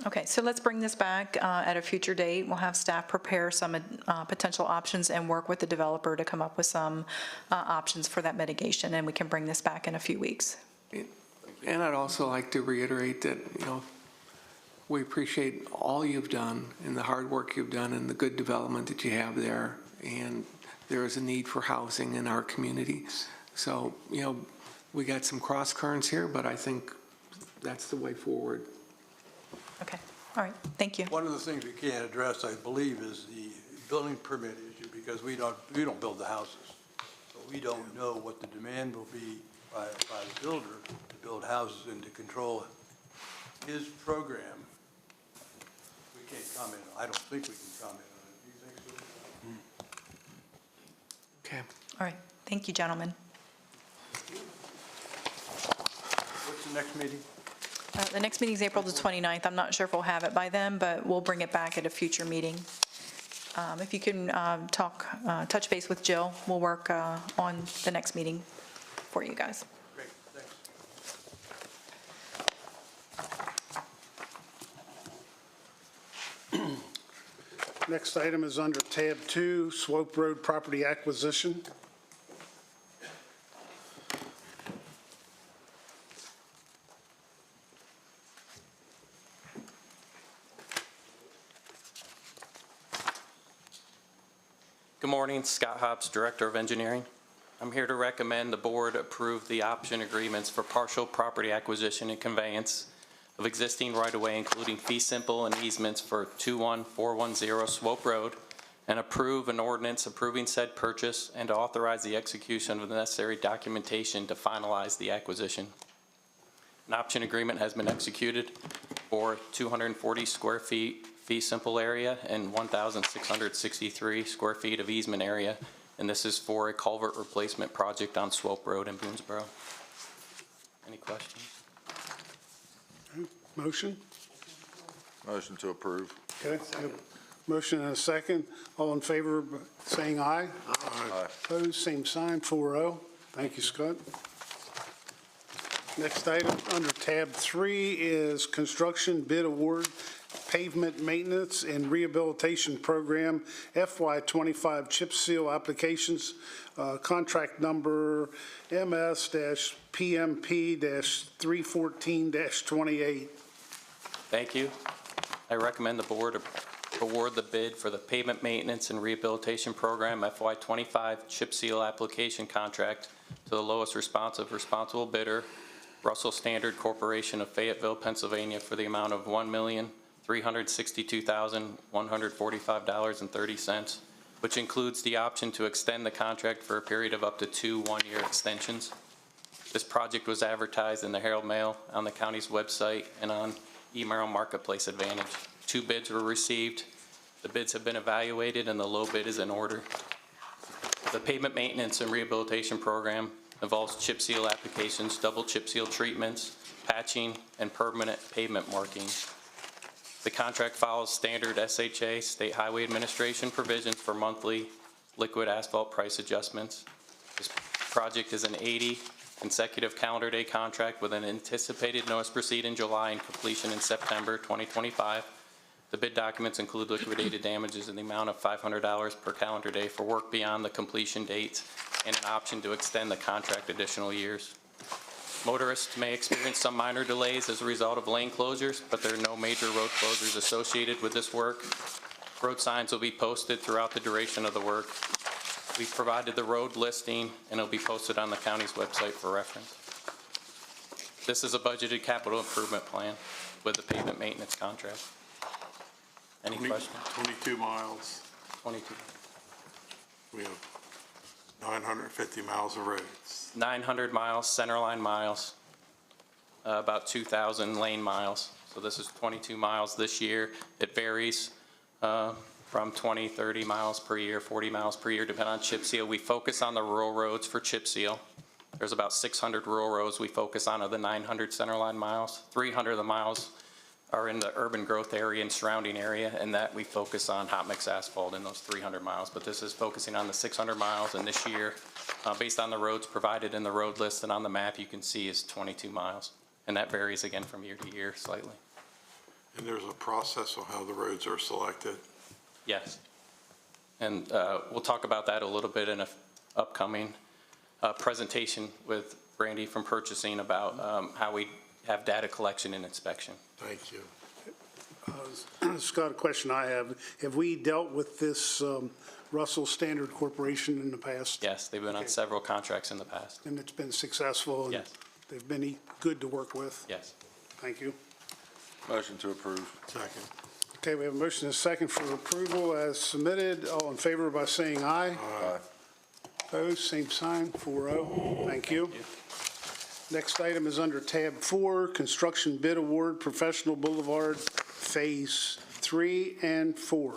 Okay, so let's bring this back at a future date. We'll have staff prepare some potential options and work with the developer to come up with some options for that mitigation, and we can bring this back in a few weeks. And I'd also like to reiterate that, you know, we appreciate all you've done and the hard work you've done and the good development that you have there. And there is a need for housing in our community. So, you know, we got some cross currents here, but I think that's the way forward. Okay, all right, thank you. One of the things we can't address, I believe, is the building permit issue, because we don't build the houses. So we don't know what the demand will be by the builder to build houses and to control his program. We can't comment, I don't think we can comment on it. Do you think so? Okay. All right, thank you, gentlemen. What's the next meeting? The next meeting is April the 29th. I'm not sure if we'll have it by then, but we'll bring it back at a future meeting. If you can touch base with Jill, we'll work on the next meeting for you guys. Great, thanks. Next item is under tab 2, Swope Road Property Acquisition. Good morning, Scott Hobbs, Director of Engineering. I'm here to recommend the board approve the option agreements for partial property acquisition and conveyance of existing right-of-way, including fee simple and easements for 21410 Swope Road, and approve an ordinance approving said purchase and to authorize the execution of the necessary documentation to finalize the acquisition. An option agreement has been executed for 240 square feet fee simple area and 1,663 square feet of easement area, and this is for a culvert replacement project on Swope Road in Boonesboro. Any questions? Motion? Motion to approve. Okay, motion and a second. All in favor of saying aye? Aye. Opposed, same sign, 4-0. Thank you, Scott. Next item under tab 3 is construction bid award, pavement maintenance and rehabilitation program, FY25 chip seal applications, contract number MS-PMP-314-28. Thank you. I recommend the board award the bid for the pavement maintenance and rehabilitation program FY25 chip seal application contract to the lowest responsible bidder, Russell Standard Corporation of Fayetteville, Pennsylvania, for the amount of $1,362,145.30. which includes the option to extend the contract for a period of up to 2 one-year extensions. This project was advertised in the Herald Mail, on the county's website, and on email Marketplace Advantage. 2 bids were received. The bids have been evaluated, and the low bid is in order. The pavement maintenance and rehabilitation program involves chip seal applications, double chip seal treatments, patching, and permanent pavement marking. The contract follows standard SHA, State Highway Administration provisions for monthly liquid asphalt price adjustments. This project is an 80 consecutive calendar day contract with an anticipated notice to proceed in July and completion in September 2025. The bid documents include liquidated damages in the amount of $500 per calendar day for work beyond the completion dates and an option to extend the contract additional years. Motorists may experience some minor delays as a result of lane closures, but there are no major road closures associated with this work. Road signs will be posted throughout the duration of the work. We've provided the road listing, and it'll be posted on the county's website for reference. This is a budgeted capital improvement plan with the pavement maintenance contract. Any questions? 22 miles. 22. We have 950 miles of roads. 900 miles, centerline miles, about 2,000 lane miles. So this is 22 miles this year. It varies from 20, 30 miles per year, 40 miles per year, depending on chip seal. We focus on the rural roads for chip seal. There's about 600 rural roads we focus on of the 900 centerline miles. 300 of the miles are in the urban growth area and surrounding area, and that we focus on hot mix asphalt in those 300 miles. But this is focusing on the 600 miles, and this year, based on the roads provided in the road list and on the map, you can see is 22 miles. And that varies again from year to year slightly. And there's a process on how the roads are selected. Yes. And we'll talk about that a little bit in an upcoming presentation with Brandy from purchasing about how we have data collection and inspection. Thank you. Scott, a question I have we dealt with this Russell Standard Corporation in the past? Yes, they've been on several contracts in the past. And it's been successful? And yes. They've been good to work with? Yes. Thank you. Motion to approve. Second. Okay, we have a motion and a second for approval as submitted. All in favor by saying aye. Aye. Opposed, same sign, 4-0. Thank you. Next item is under tab 4, construction bid award, Professional Boulevard, Phase 3 and 4.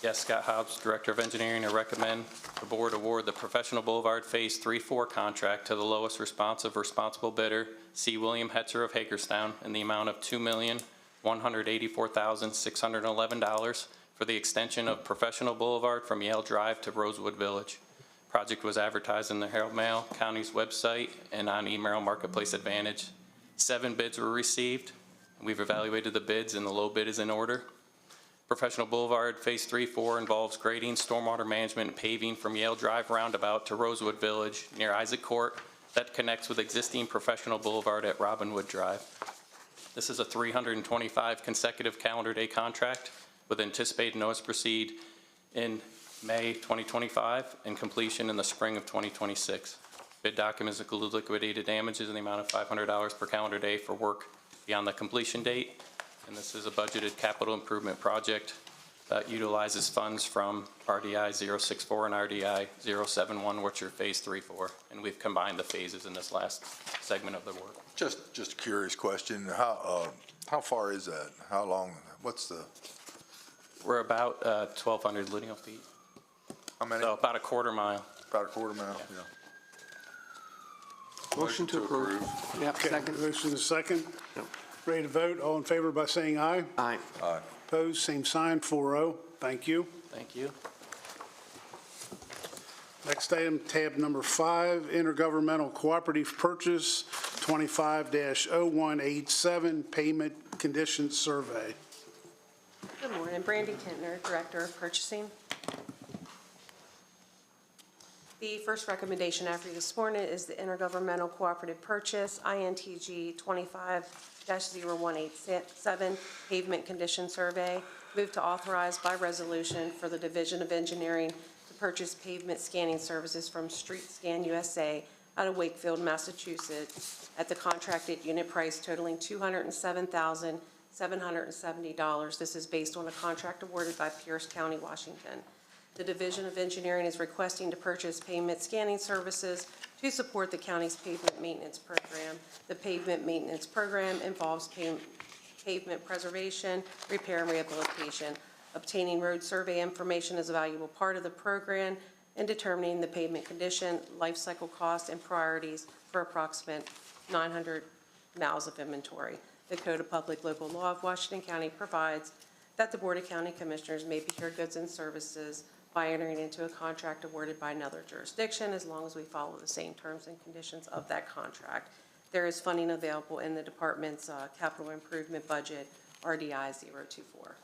Yes, Scott Hobbs, Director of Engineering. I recommend the board award the Professional Boulevard Phase 3-4 contract to the lowest responsible bidder, C. William Hetzer of Hagerstown, in the amount of $2,184,611 for the extension of Professional Boulevard from Yale Drive to Rosewood Village. Project was advertised in the Herald Mail, county's website, and on email Marketplace Advantage. 7 bids were received. We've evaluated the bids, and the low bid is in order. Professional Boulevard Phase 3-4 involves grading, stormwater management, and paving from Yale Drive roundabout to Rosewood Village near Isaac Court that connects with existing Professional Boulevard at Robinwood Drive. This is a 325 consecutive calendar day contract with anticipated notice to proceed in May 2025 and completion in the spring of 2026. Bid documents include liquidated damages in the amount of $500 per calendar day for work beyond the completion date. And this is a budgeted capital improvement project that utilizes funds from RDI 064 and RDI 071, which are Phase 3-4. And we've combined the phases in this last segment of the work. Just a curious question. How far is that? How long? What's the? We're about 1,200 lineal feet. How many? So about a quarter mile. About a quarter mile, yeah. Motion to approve. Yep, Okay, second. motion is second. Yep. Ready to vote? All in favor by saying aye. Aye. Aye. Opposed, same sign, 4-0. Thank you. Thank you. Next item, tab number 5, intergovernmental cooperative purchase, 25-0187, payment conditions survey. Good morning, Brandy Kentner, Director of Purchasing. The first recommendation after you this morning is the intergovernmental cooperative purchase, INTG 25-0187, pavement condition survey. Move to authorize by resolution for the Division of Engineering to purchase pavement scanning services from Street Scan USA out of Wakefield, Massachusetts, at the contracted unit price totaling $207,000 $770. This is based on a contract awarded by Pierce County, Washington. The Division of Engineering is requesting to purchase pavement scanning services to support the county's pavement maintenance program. The pavement maintenance program involves pavement preservation, repair, and rehabilitation. Obtaining road survey information is a valuable part of the program in determining the pavement condition, life cycle costs, and priorities for approximate 900 miles of inventory. The Code of Public Local Law of Washington County provides that the Board of County Commissioners may procure goods and services by entering into a contract awarded by another jurisdiction as long as we follow the same terms and conditions of that contract. There is funding available in the department's capital improvement budget, RDI 024.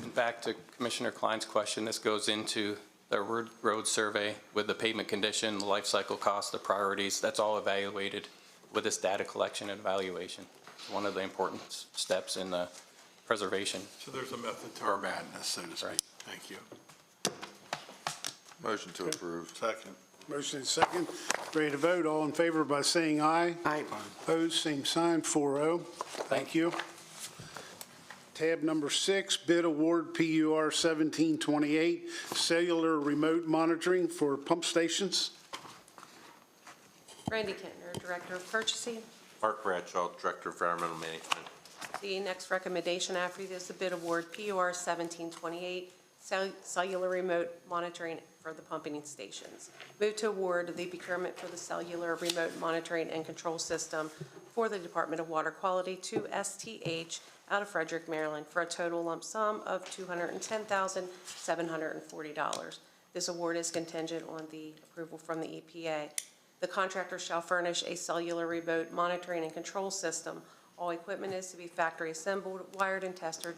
And back to Commissioner Klein's question, this goes into the road survey with the pavement condition, the life cycle costs, the priorities. That's all evaluated with this data collection and evaluation. It's one of the important steps in the preservation. So there's a method to our madness, so to speak. Right. Thank you. Motion to approve. Second. Motion and second. Ready to vote. All in favor by saying aye. Aye. Opposed, same sign, 4-0. Thank you. Tab number 6, bid award PUR 1728, cellular remote monitoring for pump stations. Randy Kentner, Director of Purchasing. Mark Bradshaw, Director of Environmental Management. The next recommendation after this is the bid award PUR 1728, cellular remote monitoring for the pumping stations. Move to award the procurement for the cellular remote monitoring and control system for the Department of Water Quality to STH out of Frederick, Maryland, for a total lump sum of $210,740. This award is contingent on the approval from the EPA. The contractor shall furnish a cellular remote monitoring and control system. All equipment is to be factory assembled, wired, and tested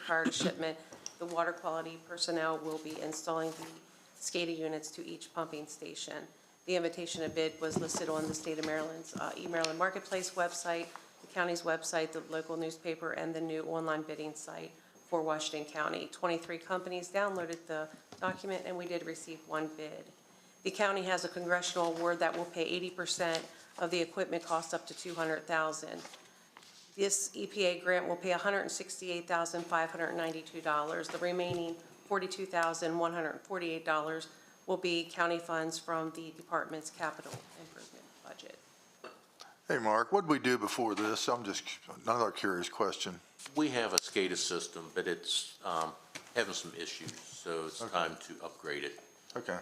prior to shipment. The water quality personnel will be installing the SCADA units to each pumping station. The invitation to bid was listed on the State of Maryland's eMaryland Marketplace website, the county's website, the local newspaper, and the new online bidding site for Washington County. 23 companies downloaded the document, and we did receive one bid. The county has a congressional award that will pay 80% of the equipment cost up to $200,000. This EPA grant will pay $168,592. The remaining $42,148 will be county funds from the department's capital improvement budget. Hey, Mark, what did we do before this? Another curious question. We have a SCADA system, but it's having some issues, so it's time to upgrade it. Okay.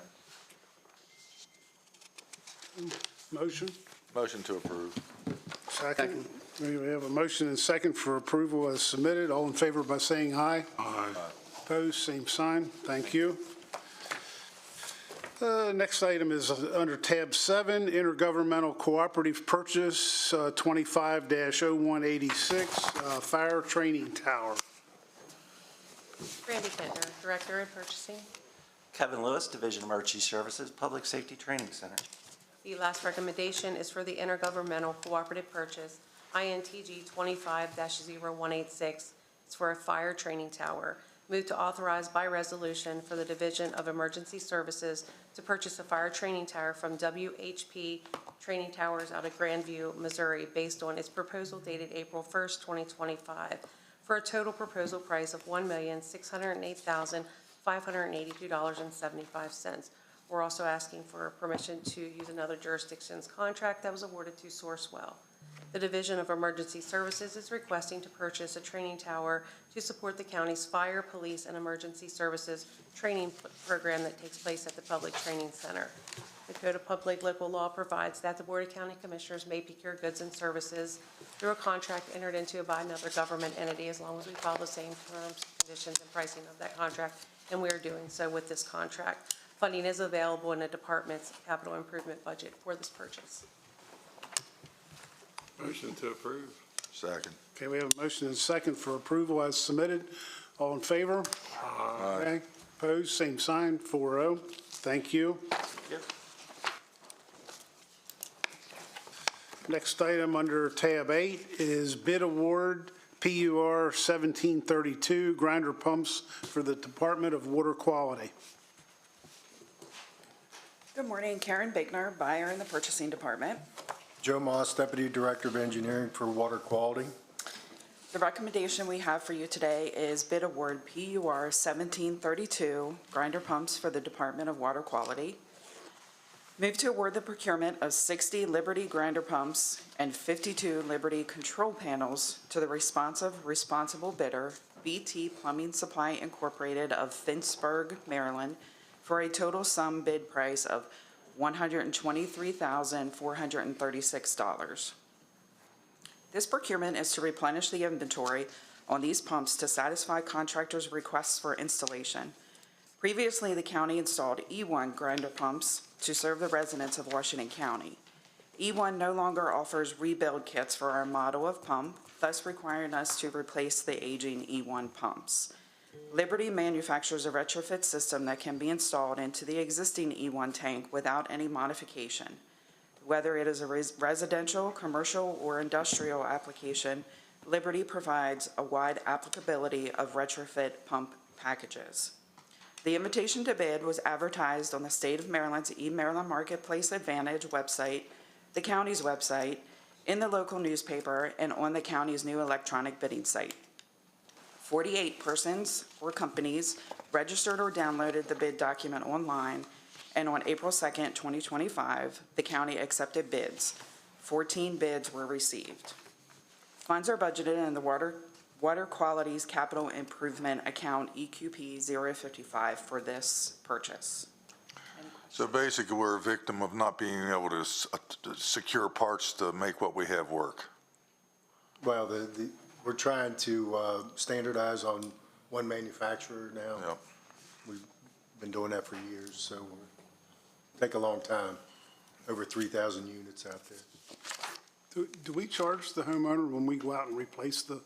Motion? Motion to approve. Second. We have a motion and second for approval as submitted. All in favor by saying aye. Aye. Opposed, same sign. Thank you. Next item is under tab 7, intergovernmental cooperative purchase 25-0186, fire training tower. Randy Kentner, Director of Purchasing. Kevin Lewis, Division of Emergency Services, Public Safety Training Center. The last recommendation is for the intergovernmental cooperative purchase, INTG 25-0186. It's for a fire training tower. Move to authorize by resolution for the Division of Emergency Services to purchase a fire training tower from WHP Training Towers out of Grandview, Missouri, based on its proposal dated April 1st, 2025, for a total proposal price of $1,608,582.75. We're also asking for permission to use another jurisdiction's contract that was awarded to Sourcewell. The Division of Emergency Services is requesting to purchase a training tower to support the county's fire, police, and emergency services training program that takes place at the Public Training Center. The Code of Public Local Law provides that the Board of County Commissioners may procure goods and services through a contract entered into by another government entity as long as we follow the same terms, conditions, and pricing of that contract, and we are doing so with this contract. Funding is available in the department's capital improvement budget for this purchase. Motion to approve. Second. Okay, we have a motion and second for approval as submitted. All in favor? Aye. Okay. Opposed, same sign, 4-0. Thank you. Yep. Next item under tab 8 is bid award PUR 1732 grinder pumps for the Department of Water Quality. Good morning, Karen Bakener, buyer in the purchasing department. Joe Moss, Deputy Director of Engineering for Water Quality. The recommendation we have for you today is bid award PUR 1732 grinder pumps for the Department of Water Quality. Move to award the procurement of 60 Liberty grinder pumps and 52 Liberty control panels to the responsible bidder, BT Plumbing Supply Incorporated of Finnsburg, Maryland, for a total sum bid price of $123,436. This procurement is to replenish the inventory on these pumps to satisfy contractors' requests for installation. Previously, the county installed E1 grinder pumps to serve the residents of Washington County. E1 no longer offers rebuild kits for our model of pump, thus requiring us to replace the aging E1 pumps. Liberty manufactures a retrofit system that can be installed into the existing E1 tank without any modification. Whether it is a residential, commercial, or industrial application, Liberty provides a wide applicability of retrofit pump packages. The invitation to bid was advertised on the State of Maryland's eMaryland Marketplace Advantage website, the county's website, in the local newspaper, and on the county's new electronic bidding site. 48 persons or companies registered or downloaded the bid document online, and on April 2nd, 2025, the county accepted bids. 14 bids were received. Funds are budgeted in the Water Quality's Capital Improvement Account EQP 055 for this purchase. So basically, we're a victim of not being able to secure parts to make what we have work. Well, we're trying to standardize on one manufacturer now. Yep. We've been doing that for years, so it'll take a long time. Over 3,000 units out there. Do we charge the homeowner when we go out and replace the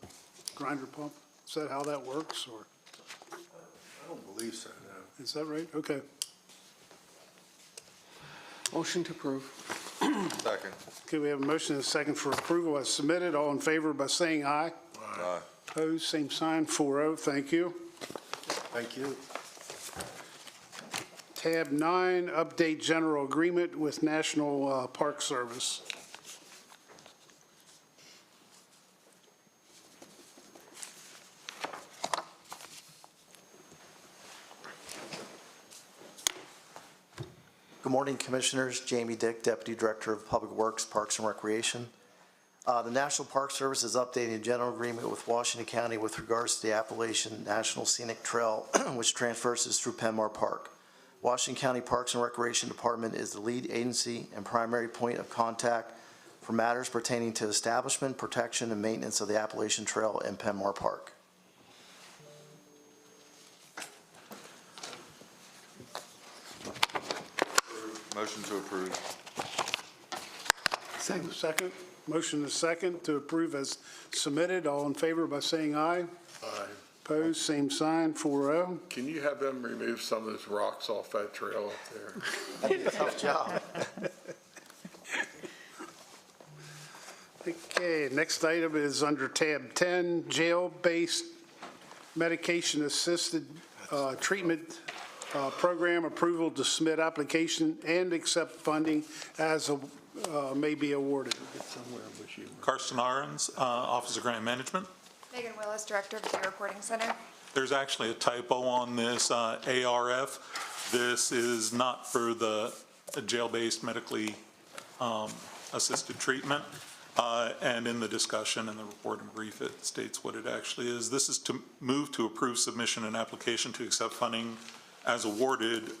grinder pump? Is that how that works, or? I don't believe so, no. Is that right? Okay. Motion to approve. Second. Okay, we have a motion and a second for approval as submitted. All in favor by saying aye. Aye. Opposed, same sign, 4-0. Thank you. Thank you. Tab 9, update general agreement with National Park Service. Good morning, Commissioners. Jamie Dick, Deputy Director of Public Works, Parks and Recreation. The National Park Service is updating a general agreement with Washington County with regards to the Appalachian National Scenic Trail, which traverses through Penmar Park. Washington County Parks and Recreation Department is the lead agency and primary point of contact for matters pertaining to establishment, protection, and maintenance of the Appalachian Trail in Penmar Park. Motion to approve. Second. Motion is second to approve as submitted. All in favor by saying aye. Aye. Opposed, same sign, 4-0. Can you have them remove some of those rocks off that trail up there? That'd be a tough job. Okay, next item is under tab 10, jail-based medication-assisted treatment program approval to submit application and accept funding as may be awarded. Karsten Ahrens, Office of Grant Management. Megan Willis, Director of the Day Reporting Center. There's actually a typo on this ARF. This is not for the jail-based medically assisted treatment. And in the discussion in the report and brief, it states what it actually is. This is to move to approve submission and application to accept funding as awarded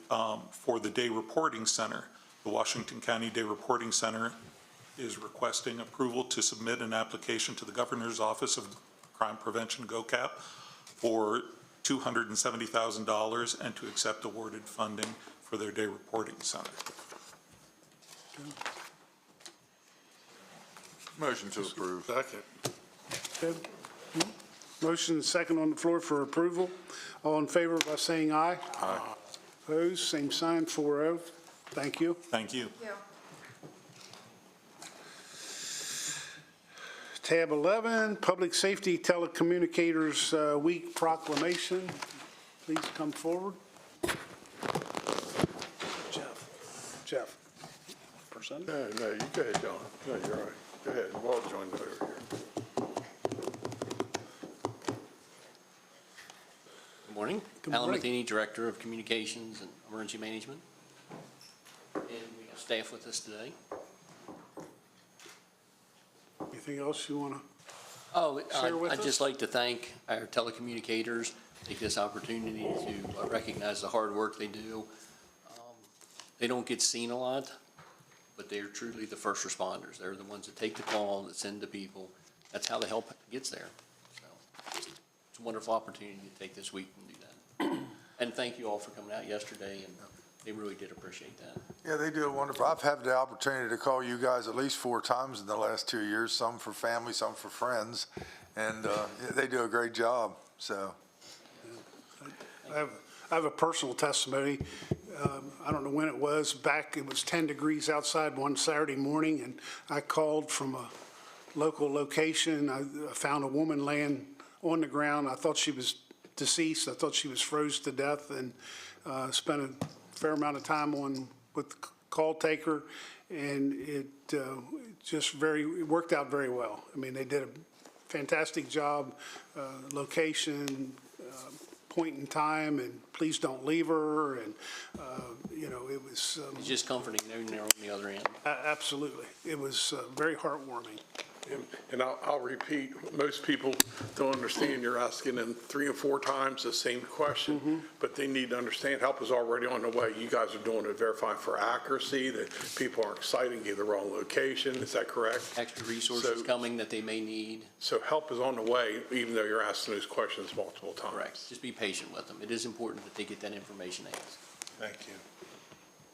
for the Day Reporting Center. The Washington County Day Reporting Center is requesting approval to submit an application to the Governor's Office of Crime Prevention, GOCAP, for $270,000 and to accept awarded funding for their Day Reporting Center. Motion to approve. Second. Okay. Motion is second on the floor for approval. All in favor by saying aye. Aye. Opposed, same sign, 4-0. Thank you. Thank you. Tab 11, Public Safety Telecommunicators Week Proclamation. Please come forward. Jeff. Person? No, you go ahead, John. No, you're all right. Go ahead. We'll all join over here. Morning. Good Alan morning. Matheny, Director of Communications and Emergency Management. And we have staff with us today. Anything else you want to? Oh, Share with I'd us? just like to thank our telecommunicators, take this opportunity to recognize the hard work they do. They don't get seen a lot, but they are truly the first responders. They're the ones that take the call, that send the people. That's how the help gets there. So it's a wonderful opportunity to take this week and do that. And thank you all for coming out yesterday, and they really did appreciate that. Yeah, they do a wonderful, I've had the opportunity to call you guys at least 4 times in the last 2 years, some for family, some for friends, and they do a great job, so. I have a personal testimony. I don't know when it was, it was 10 degrees outside one Saturday morning, and I called from a local location. I found a woman laying on the ground. I thought she was deceased. I thought she was froze to death, and spent a fair amount of time with the call taker, and it worked out very well. I mean, they did a fantastic job, location, point in time, and please don't leave her, and it was It's just comforting knowing they're on the other end. absolutely, it was very heartwarming. And I'll repeat, most people don't understand you're asking them 3 or 4 times the same question, but they need to understand help is already on the way. You guys are doing it, verifying for accuracy, that people aren't citing you the wrong location. Is that correct? Extra resources coming that they may need. So help is on the way, even though you're asking those questions multiple times. Correct. Just be patient with them. It is important that they get that information asked. Thank you.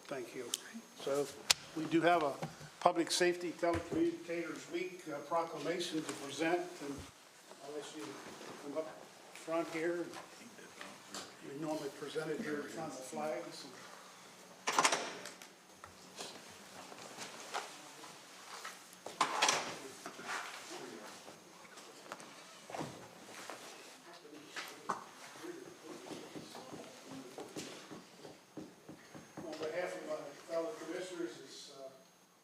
Thank you. So we do have a Public Safety Telecommunicators Week proclamation to present, and I'll let you come up front here. We normally present it here in front of the flags. On behalf of my fellow commissioners, it's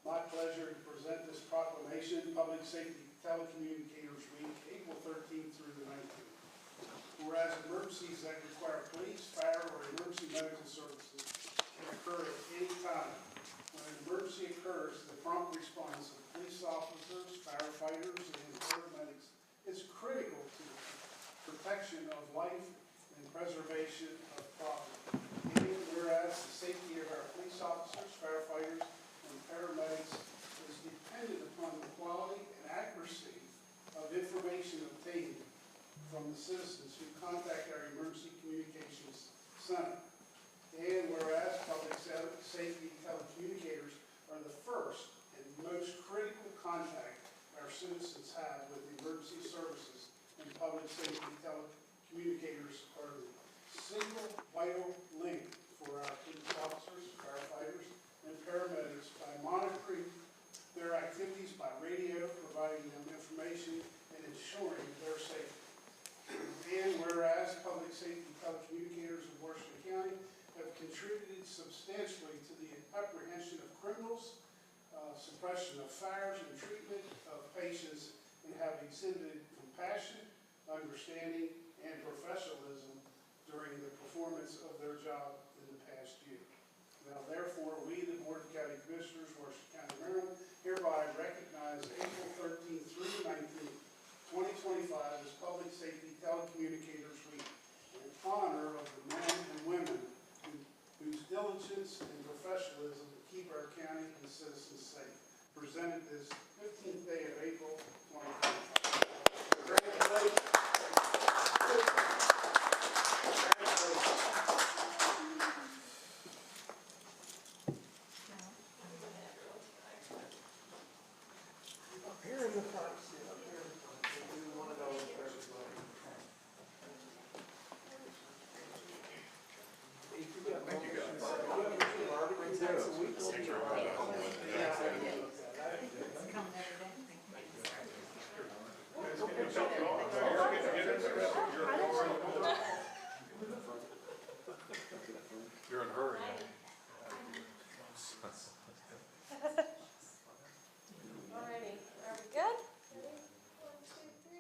my pleasure to present this proclamation, Public Safety Telecommunicators Week, April 13th through the 19th. Whereas emergencies that require police, fire, or emergency medical services can occur at any time. When an emergency occurs, the prompt response of police officers, firefighters, and paramedics is critical to the protection of life and preservation of property. And whereas the safety of our police officers, firefighters, and paramedics is dependent upon the quality and accuracy of information obtained from the citizens who contact our emergency communications center. And whereas public safety telecommunicators are the first and most critical contact our citizens have with emergency services, and public safety telecommunicators are the single vital link for our police officers, firefighters, and paramedics by monitoring their activities by radio, providing them information, and ensuring their safety. And whereas public safety telecommunicators of Washington County have contributed substantially to the apprehension of criminals, suppression of fires, and treatment of patients, and have exhibited compassion, understanding, and professionalism during the performance of their job in the past year. Now therefore, we, the Board of County Commissioners, Washington County, Maryland, hereby recognize April 13th through the 19th, 2025 as Public Safety Telecommunicators Week in honor of the men and women whose diligence and professionalism keep our county and citizens safe. Presented this 15th day of April, 2025. Congratulations. Here in the front. You're in a hurry. Alrighty, are we good? Ready? 1, 2, 3.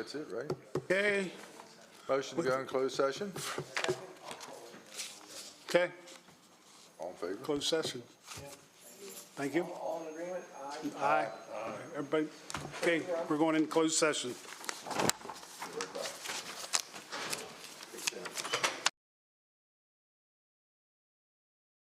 that's it, right? Okay, Motion to go in closed session? okay, All in favor? closed session. Thank you. All in agreement? Aye. Everybody, okay, we're going in closed session.